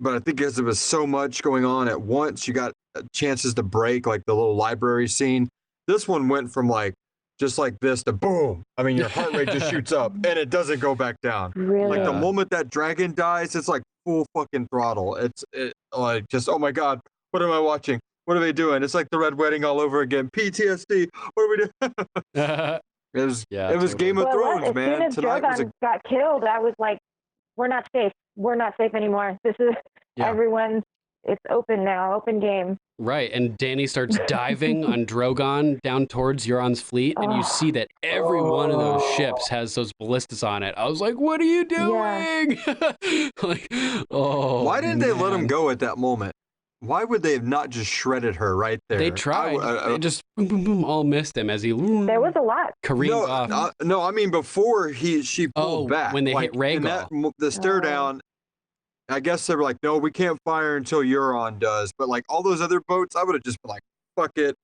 but I think because there was so much going on at once, you got chances to break, like the little library scene. This one went from like just like this to boom. I mean, your heart rate just shoots up and it doesn't go back down. Really? Like, the moment that dragon dies, it's like, full fucking throttle. It's like just, oh my God, what am I watching? What are they doing? It's like the Red Wedding all over again. PTSD. What are we doing? It was totally. Game of Thrones, as man. Soon as Tonight was got killed, I was like, we're not safe. We're not safe anymore. This is everyone. It's open now. Open game. Right, and Dany starts diving on Drogon down towards Euron's fleet, and you see that every one of those ships has those ballistas on it. I was like, "What are you doing?" Like, oh, why didn't they let him go at that moment? Why would they have not just shredded her right there? They tried. They just boom, boom, boom, all missed him as he. There was a lot. Careened off. No, I mean before she pulled back. When they hit Rhaegal. The stare down. I guess they were like, no, we can't fire until Euron does. But like all those other boats, I would have just been like, fuck it.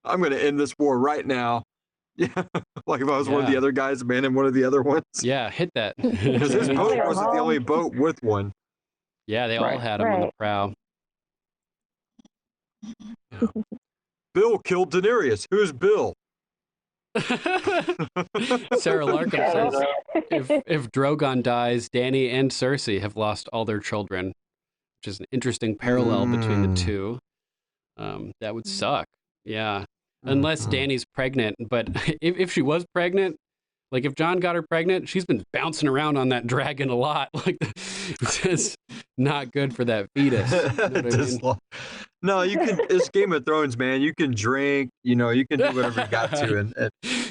I'm going to end this war right now. Yeah. Like if I was one of the other guys, abandoned one of the other ones. Yeah, hit that. Because his boat wasn't the only boat with one. Yeah, they all had him on the prow. Yeah. Bill killed Daenerys. Who's Bill? Sarah Larkin says, if Drogon dies, Dany and Cersei have lost all their children, which is an interesting parallel between the two. That would suck. Yeah. Unless Dany's pregnant, but if she was pregnant, like if Jon got her pregnant, she's been bouncing around on that dragon a lot. Like it's not good for that fetus. You know what I mean? No, you can. It's Game of Thrones, man. You can drink. You know, you can do whatever you got to in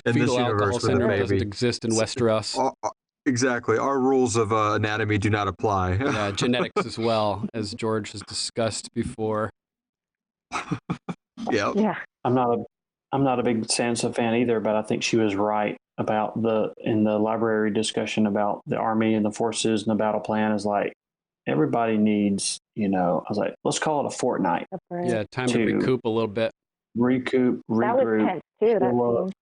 this universe with a baby. Doesn't exist in Westeros. Exactly. Our rules of anatomy do not apply. Yeah, genetics as well, as George has discussed before. Yeah. I'm not a big Sansa fan either, but I think she was right about in the library discussion about the army and the forces and the battle plan is like everybody needs, I was like, let's call it a fortnight. Yeah, time to recoup a little bit. Recoup, regroup. That was tense too. That scene.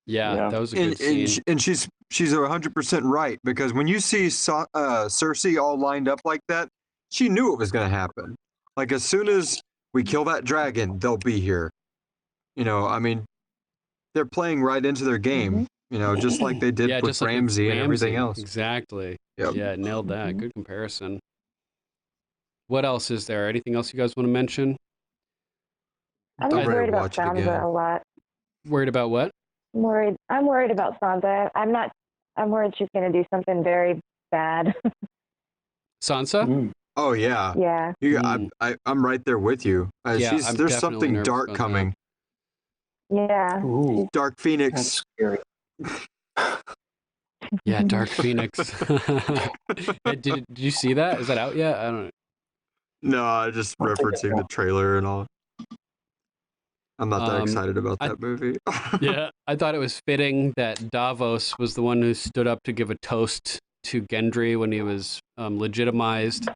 Yeah, that was a good scene. And she's 100% right, because when you see Cersei all lined up like that, she knew it was going to happen. Like as soon as we kill that dragon, they'll be here. I mean, they're playing right into their game, just like they did with Ramsay and everything else. Exactly. Yep. Yeah, nailed that. Good comparison. What else is there? Anything else you guys want to mention? I'm just worried about Sansa a lot. Worried about what? I'm worried about Sansa. I'm worried she's going to do something very bad. Sansa? Mm. Oh, yeah. Yeah. I'm right there with you. There's something dark coming. Yeah. Ooh, Dark Phoenix. That's scary. Yeah, Dark Phoenix. Did you see that? Is that out yet? I don't know. No, I just referencing the trailer and all. I'm not that excited about that movie. Yeah, I thought it was fitting that Davos was the one who stood up to give a toast to Gendry when he was legitimized,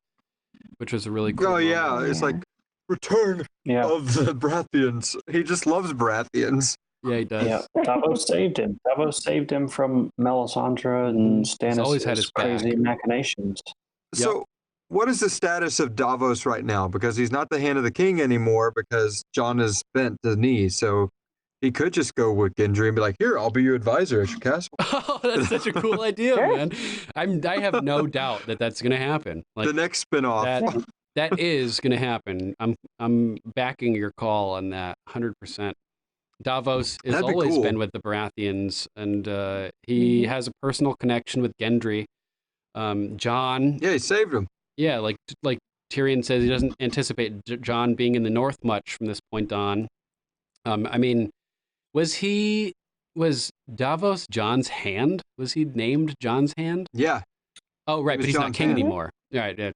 which was a really cool moment. Yeah, it's like return of the Baratheons. He just loves Baratheons. Yeah, he does. Yeah, Davos saved him. Davos saved him from Melisandre and Stannis' crazy machinations. So, what is the status of Davos right now? Because he's not the hand of the king anymore because Jon has bent the knee. So he could just go with Gendry and be like, here, I'll be your advisor at your castle. Oh, that's such a cool idea, man. I have no doubt that that's going to happen. Like, the next spinoff. That is going to happen. I'm backing your call on that 100%. Davos has always been with the Baratheons, and he has a personal connection with Gendry. Jon. Yeah, he saved him. Yeah, like Tyrion says, he doesn't anticipate Jon being in the North much from this point on. I mean, was Davos Jon's hand? Was he named Jon's hand? Yeah. Oh, right, but he's not king anymore. All right, yeah.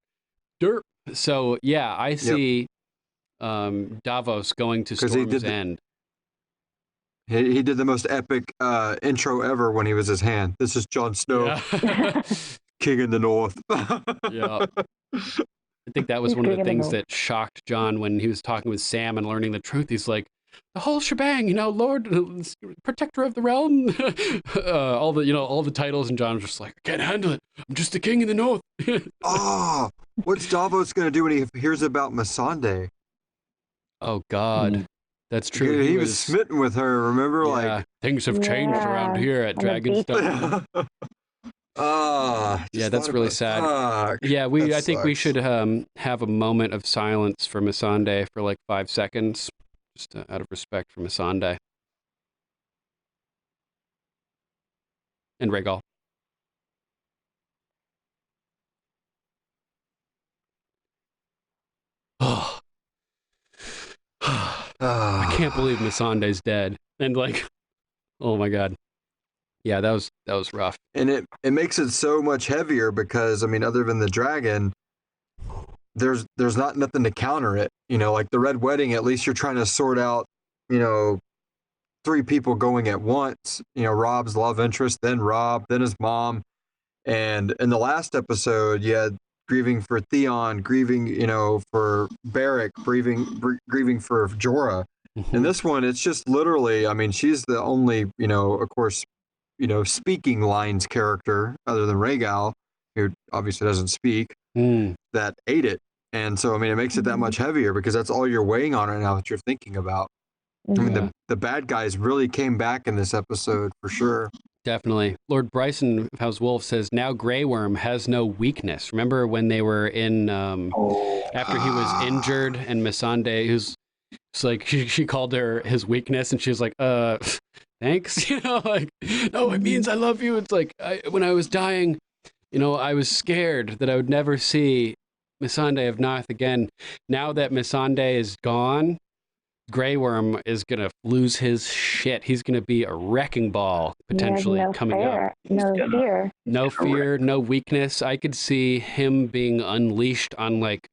Derp. So, yeah, I see Davos going to Storm's End. He did the most epic intro ever when he was his hand. This is Jon Snow, king in the North. Yeah. I think that was one of the things that shocked Jon when he was talking with Sam and learning the truth. He's like, the whole shebang, Lord, protector of the realm, all the titles, and Jon was just like, I can't handle it. I'm just the king in the North. What's Davos going to do when he hears about Missandei? Oh, God. That's true. He was smitten with her, remember? Yeah, things have changed around here at Dragonstone. Yeah, that's really sad. Yeah, I think we should have a moment of silence for Missandei for like 5 seconds, just out of respect for Missandei. And Rhaegal. Oh. I can't believe Missandei's dead. And like, oh my God. Yeah, that was rough. And it makes it so much heavier because, I mean, other than the dragon, there's nothing to counter it. You know, like the Red Wedding, at least you're trying to sort out, you know, 3 people going at once. You know, Rob's love interest, then Rob, then his mom. And in the last episode, you had grieving for Theon, grieving, you know, for Beric, grieving for Jorah. Mm-hmm. And this one, it's just literally, I mean, she's the only, you know, of course, you know, speaking lines character other than Rhaegal, who obviously doesn't speak, that ate it. And so, I mean, it makes it that much heavier because that's all you're weighing on right now that you're thinking about. I mean, the bad guys really came back in this episode for sure. Definitely. Lord Bryson of House Wolf says, now Grey Worm has no weakness. Remember when they were in, after he was injured and Missandei, who's like, she called her his weakness and she was like, thanks, you know, like, no, it means I love you. It's like, when I was dying, you know, I was scared that I would never see Missandei of Narth again. Now that Missandei is gone, Grey Worm is going to lose his shit. He's going to be a wrecking ball potentially coming up. No fear. No fear, no weakness. I could see him being unleashed on like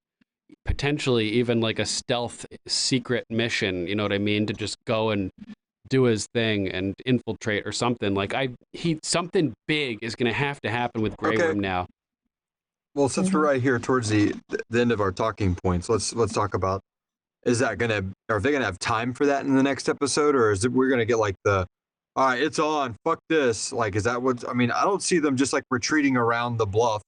potentially even like a stealth secret mission, you know what I mean? To just go and do his thing and infiltrate or something. Like something big is going to happen with Grey Worm now. Well, since we're right here towards the end of our talking points, let's talk about, are they gonna have time for that in the next episode, or is it we're gonna get like all right, it's on, fuck this? Like, is that what, I mean, I don't see them just like retreating around the bluff,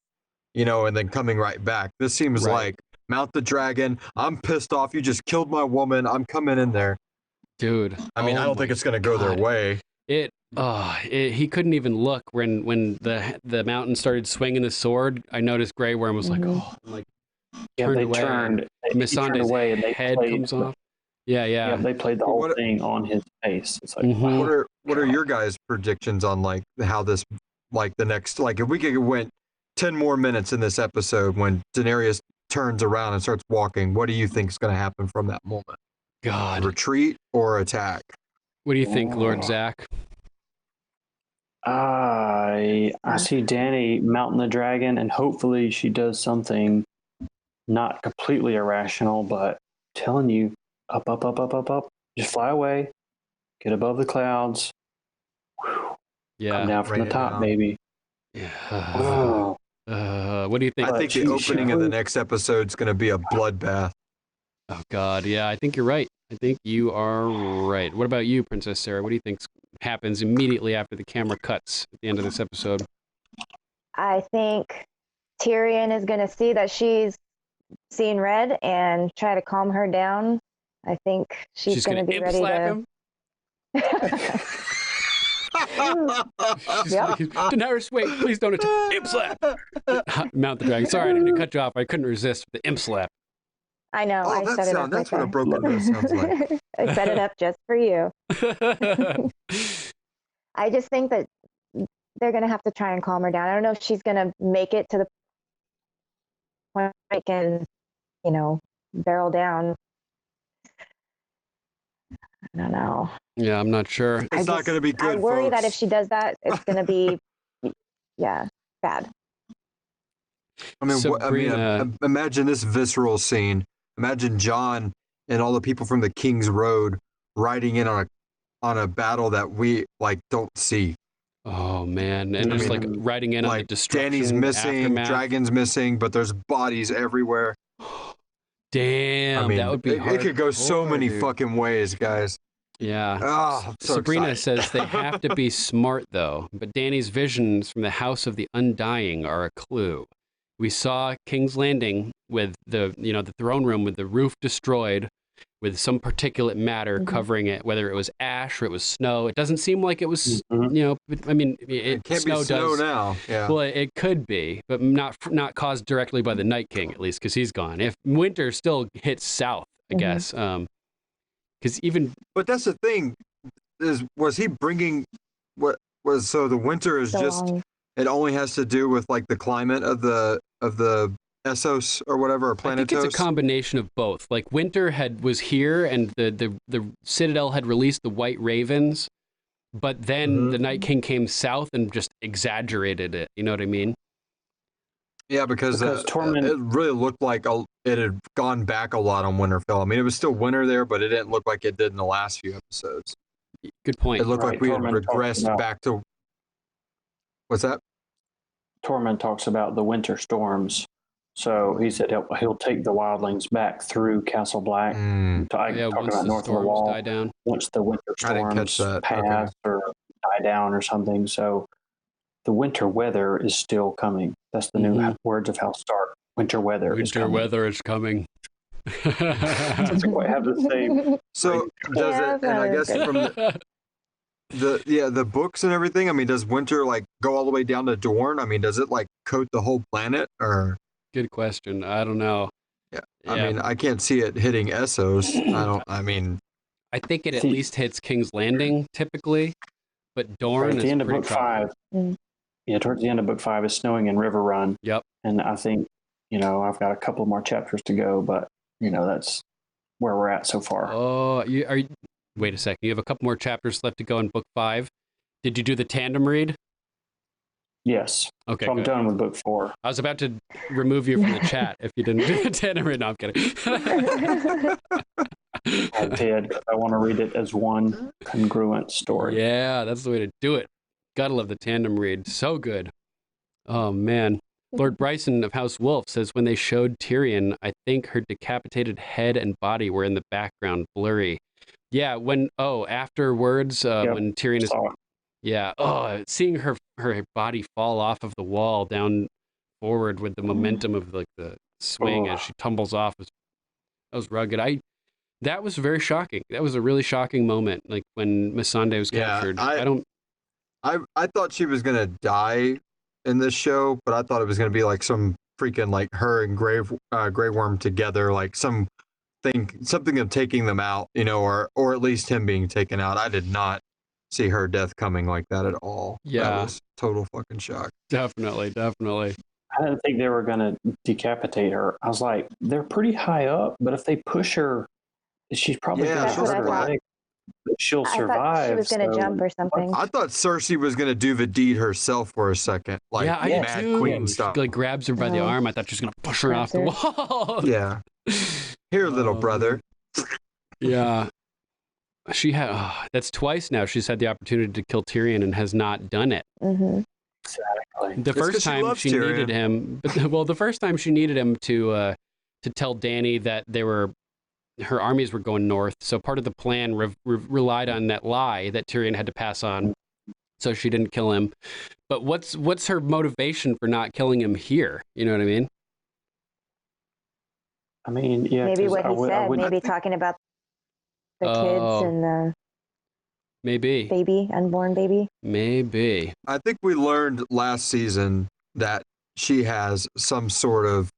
you know, and then coming right back. This seems like mount the dragon. I'm pissed off. You just killed my woman. I'm coming in there. Dude. I mean, I don't think it's gonna go their way. He couldn't even look when the mountain started swinging the sword. I noticed Grey Worm was like, turned away. Missandei's head comes off. Yeah. They played the whole thing on his face. It's like, what are your guys' predictions on like how this, like the next, like if we went 10 more minutes in this episode when Daenerys turns around and starts walking, what do you think is going to happen from that moment? God. Retreat or attack? What do you think, Lord Zach? I see Dany mounting the dragon, and hopefully she does something not completely irrational, but telling you, up, just fly away, get above the clouds. Yeah, come down from the top, baby. Yeah. What do you think? I think the opening of the next episode is going to be a bloodbath. Oh God, yeah, I think you're right. I think you are right. What about you, Princess Sarah? What do you think happens immediately after the camera cuts at the end of this episode? I think Tyrion is going to see that she's seeing red and try to calm her down. I think she's going to be ready to. Daenerys, wait, please don't attack. Imp slap. Mount the dragon. Sorry, I didn't cut you off. I couldn't resist the imp slap. I know. Oh, I set it up. That's what a broken nose sounds like. I set it up just for you. I just think that they're going to have to try and calm her down. I don't know if she's going to make it to the point where she can, barrel down. I don't know. Yeah, I'm not sure. It's not going to be good, I worry folks. that if she does that, it's going to be, bad. I mean, imagine this visceral scene. Imagine Jon and all the people from the King's Road riding in on a battle that we don't see. Oh man, and just riding in on the destruction. Dany's missing, aftermath. Dragon's missing, but there's bodies everywhere. Damn, that would be hard. It could go so many fucking ways, guys. Yeah. Oh, so Sabrina excited. says they have to be smart though, but Dany's visions from the House of the Undying are a clue. We saw King's Landing with the throne room with the roof destroyed, with some particulate matter covering it, whether it was ash or it was snow. It doesn't seem like it was, you know, I mean, It can't snow be snow does, now. Yeah. well, it could be, but not caused directly by the Night King, at least, because he's gone. If winter still hits south, I guess, because even... But that's the thing, was he bringing, so the winter is just, it only has to do with like the climate of the Essos or whatever, or Planetos? I think it's a combination of both. Like winter was here, and the Citadel had released the White Ravens, but then the Night King came south and just exaggerated it. You know what I mean? Yeah, because it really looked like it had gone back a lot on Winterfell. I mean, it was still winter there, but it didn't look like it did in the last few episodes. Good point. It looked like we had regressed back to... What's that? Tormund talks about the winter storms. So he said he'll take the wildlings back through Castle Black. Talking about north of the wall. Die down. Once the winter storms pass or die down or something. So the winter weather is still coming. That's the new words of House Stark. Winter weather is coming. Winter weather is coming. Doesn't quite have the same. So does it? And I guess from the books and everything. I mean, does winter like go all the way down to Dorne? I mean, does it like coat the whole planet or? Good question. I don't know. Yeah. I mean, I can't see it hitting Essos. I think it at least hits King's Landing typically, but Dorne at the end of book 5. Yeah, towards the end of book 5 is snowing in River Run. Yep. And I think, I've got a couple more chapters to go, but that's where we're at so far. Oh, wait a second. You have a couple more chapters left to go in book 5. Did you do the tandem read? Yes. Okay. So I'm done with book 4. I was about to remove you from the chat if you didn't do the tandem read. No, I'm kidding. I did, because I want to read it as one congruent story. Yeah, that's the way to do it. Gotta love the tandem read. So good. Oh, man. Lord Bryson of House Wolf says, when they showed Tyrion, I think her decapitated head and body were in the background, blurry. Yeah, afterwards, when Tyrion is... Yeah, seeing her body fall off of the wall down forward with the momentum of like the swing as she tumbles off, that was rugged. That was very shocking. That was a really shocking moment, like when Missandei was captured. I thought she was gonna die in this show, but I thought it was gonna be like some freaking like her and Grey Worm together, like something of taking them out, or at least him being taken out. I did not see her death coming like that at all. Yeah. That was total fucking shock. Definitely. I didn't think they were going to decapitate her. I was like, they're pretty high up, but if they push her, she's probably going to hurt her leg. She'll survive. I thought she was going to jump or something. I thought Cersei was going to do the deed herself for a second. Like Mad Queen stuff. She like grabs her by the arm. I thought she was going to push her off the wall. Yeah. Here, little brother. Yeah. She had that's twice now she's had the opportunity to kill Tyrion and has not done it. Exactly. The first time she needed him, the first time she needed him to tell Dany that her armies were going north. So part of the plan relied on that lie that Tyrion had to pass on, so she didn't kill him. But what's her motivation for not killing him here? You know what I mean? I mean, yeah. Maybe what he said. Maybe talking about the kids and the unborn baby. Maybe. I think we learned last season that she has some sort of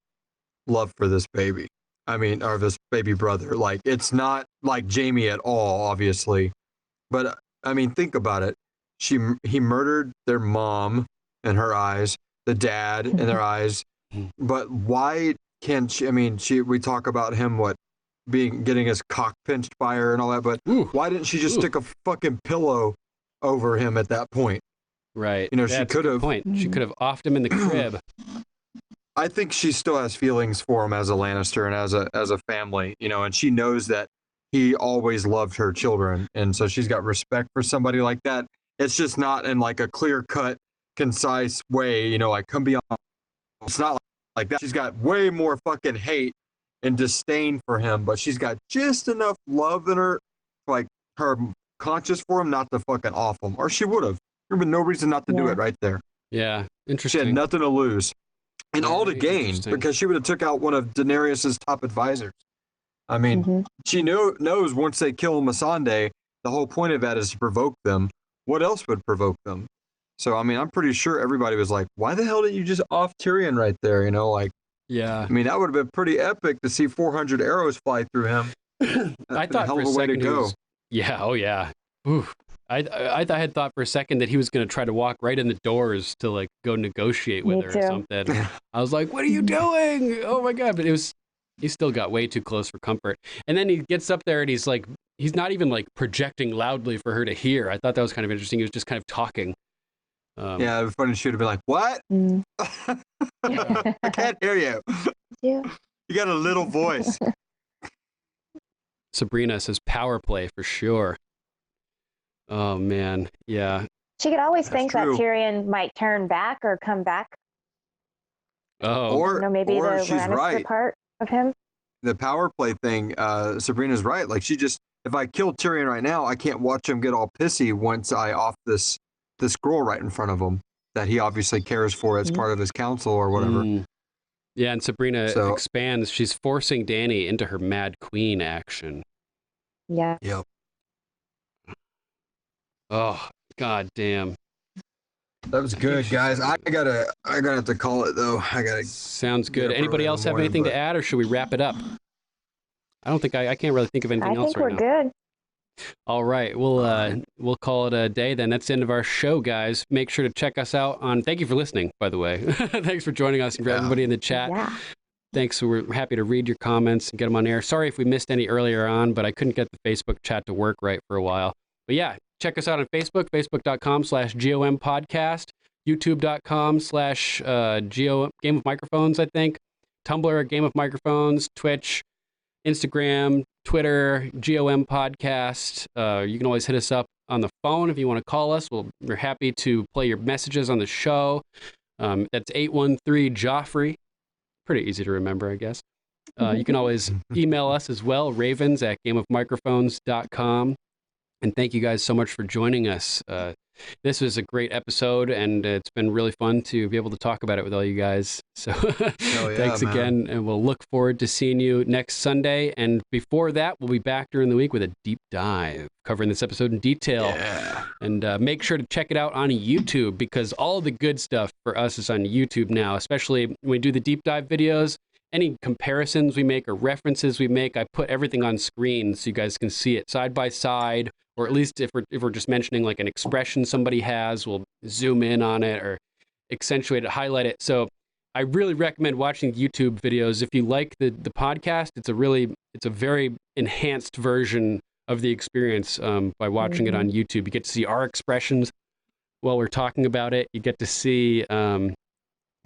love for this baby. I mean, or this baby brother. Like, it's not like Jaime at all, obviously. But, I mean, think about it. He murdered their mom in her eyes, the dad in their eyes. But why can't she? I mean, we talk about him, getting his cock pinched by her and all that, but why didn't she just stick a fucking pillow over him at that point? Right. She could have. She could have offed him in the crib. I think she still has feelings for him as a Lannister and as a family, and she knows that he always loved her children, and so she's got respect for somebody like that. It's just not in like a clear-cut, concise way, like come beyond. It's not like that. She's got way more fucking hate and disdain for him, but she's got just enough love in her, like her conscience for him, not to fucking off him, or she would have. There would been no reason not to do it right there. Yeah, interesting. She had nothing to lose, and all to gain because she would have took out one of Daenerys's top advisors. I mean, she knows once they kill Missandei, the whole point of that is to provoke them. What else would provoke them? So, I mean, I'm pretty sure everybody was like, why the hell did you just off Tyrion right there? You know, like, yeah. I mean, that would have been pretty epic to see 400 arrows fly through him. I thought for a second yeah, oh yeah. Oof. I had thought for a second that he was going to try to walk right in the doors to like go negotiate with her or something. I was like, what are you doing? Oh my God. But he still got way too close for comfort. And then he gets up there and he's like, he's not even like projecting loudly for her to hear. I thought that was kind of interesting. He was just kind of talking. Yeah, it'd be funny. She would have been like, what? I can't hear you. Yeah. You got a little voice. Sabrina says power play for sure. Oh man, yeah. She could always think that Tyrion might turn back or come back. Oh, or maybe or the she's Lannister right. part of him. The power play thing, Sabrina's right. Like if I kill Tyrion right now, I can't watch him get all pissy once I off this scroll right in front of him that he obviously cares for as part of his council or whatever. Yeah, and Sabrina expands. She's forcing Dany into her Mad Queen action. Yeah. Yep. Oh, god damn. That was good, guys. I gotta have to call it though. Sounds good. Anybody else have anything to add, or should we wrap it up? I don't think I can't really think of anything else right now. I think we're good. All right, we'll call it a day then. That's the end of our show, guys. Make sure to check us out on. Thank you for listening, by the way. Thanks for joining us and for everybody in the chat. Yeah. Thanks. We're happy to read your comments and get them on air. Sorry if we missed any earlier on, but I couldn't get the Facebook chat to work right for a while. But yeah, check us out on Facebook, facebook.com/GOM podcast, youtube.com/Game of Microphones, I think, Tumblr, Game of Microphones, Twitch, Instagram, Twitter, GOM podcast. You can always hit us up on the phone if you want to call us. We're happy to play your messages on the show. That's 813-JOFFREY. Pretty easy to remember, I guess. You can always email us as well, ravens@gameofmicrophones.com. And thank you guys so much for joining us. This was a great episode, and it's been really fun to be able to talk about it with all you guys. So thanks again, and we'll look forward to seeing you next Sunday. And before that, we'll be back during the week with a deep dive, covering this episode in detail. Yeah. And make sure to check it out on YouTube, because all the good stuff for us is on YouTube now, especially when we do the deep dive videos. Any comparisons we make or references we make, I put everything on screen so you guys can see it side by side, or at least if we're just mentioning like an expression somebody has, we'll zoom in on it or accentuate it, highlight it. So I really recommend watching YouTube videos. If you like the podcast, it's a very enhanced version of the experience by watching it on YouTube. You get to see our expressions while we're talking about it. You get to see all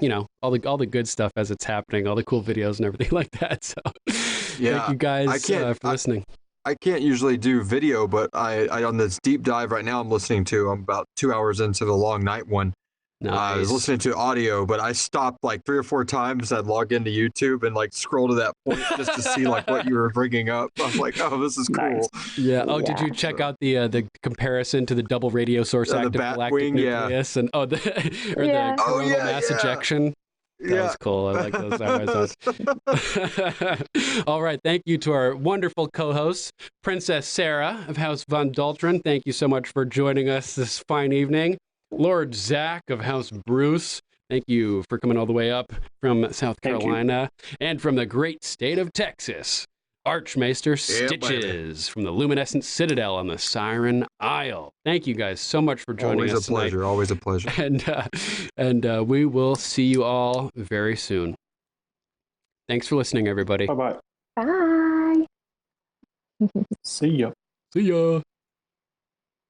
the good stuff as it's happening, all the cool videos and everything like that. So thank you guys for listening. I can't usually do video, but I on this deep dive right now I'm about 2 hours into the long night one. Nice. I was listening to audio, but I stopped like 3 or 4 times. I'd log into YouTube and like scroll to that point just to see like what you were bringing up. I was like, oh, this is cool. Yeah. Oh, did you check out the comparison to the double radio source active galactic nucleus and the coronal mass ejection? That was cool. I like those side-by-sides. All right. Thank you to our wonderful co-hosts, Princess Sarah of House Von Daltron. Thank you so much for joining us this fine evening. Lord Zach of House Bruce. Thank you for coming all the way up from South Carolina and from the great state of Texas. Archmaester Stitches from the Luminescent Citadel on the Siren Isle. Thank you guys so much for joining us tonight. Always a pleasure. And we will see you all very soon. Thanks for listening, everybody. Bye-bye. Bye. See ya. See ya.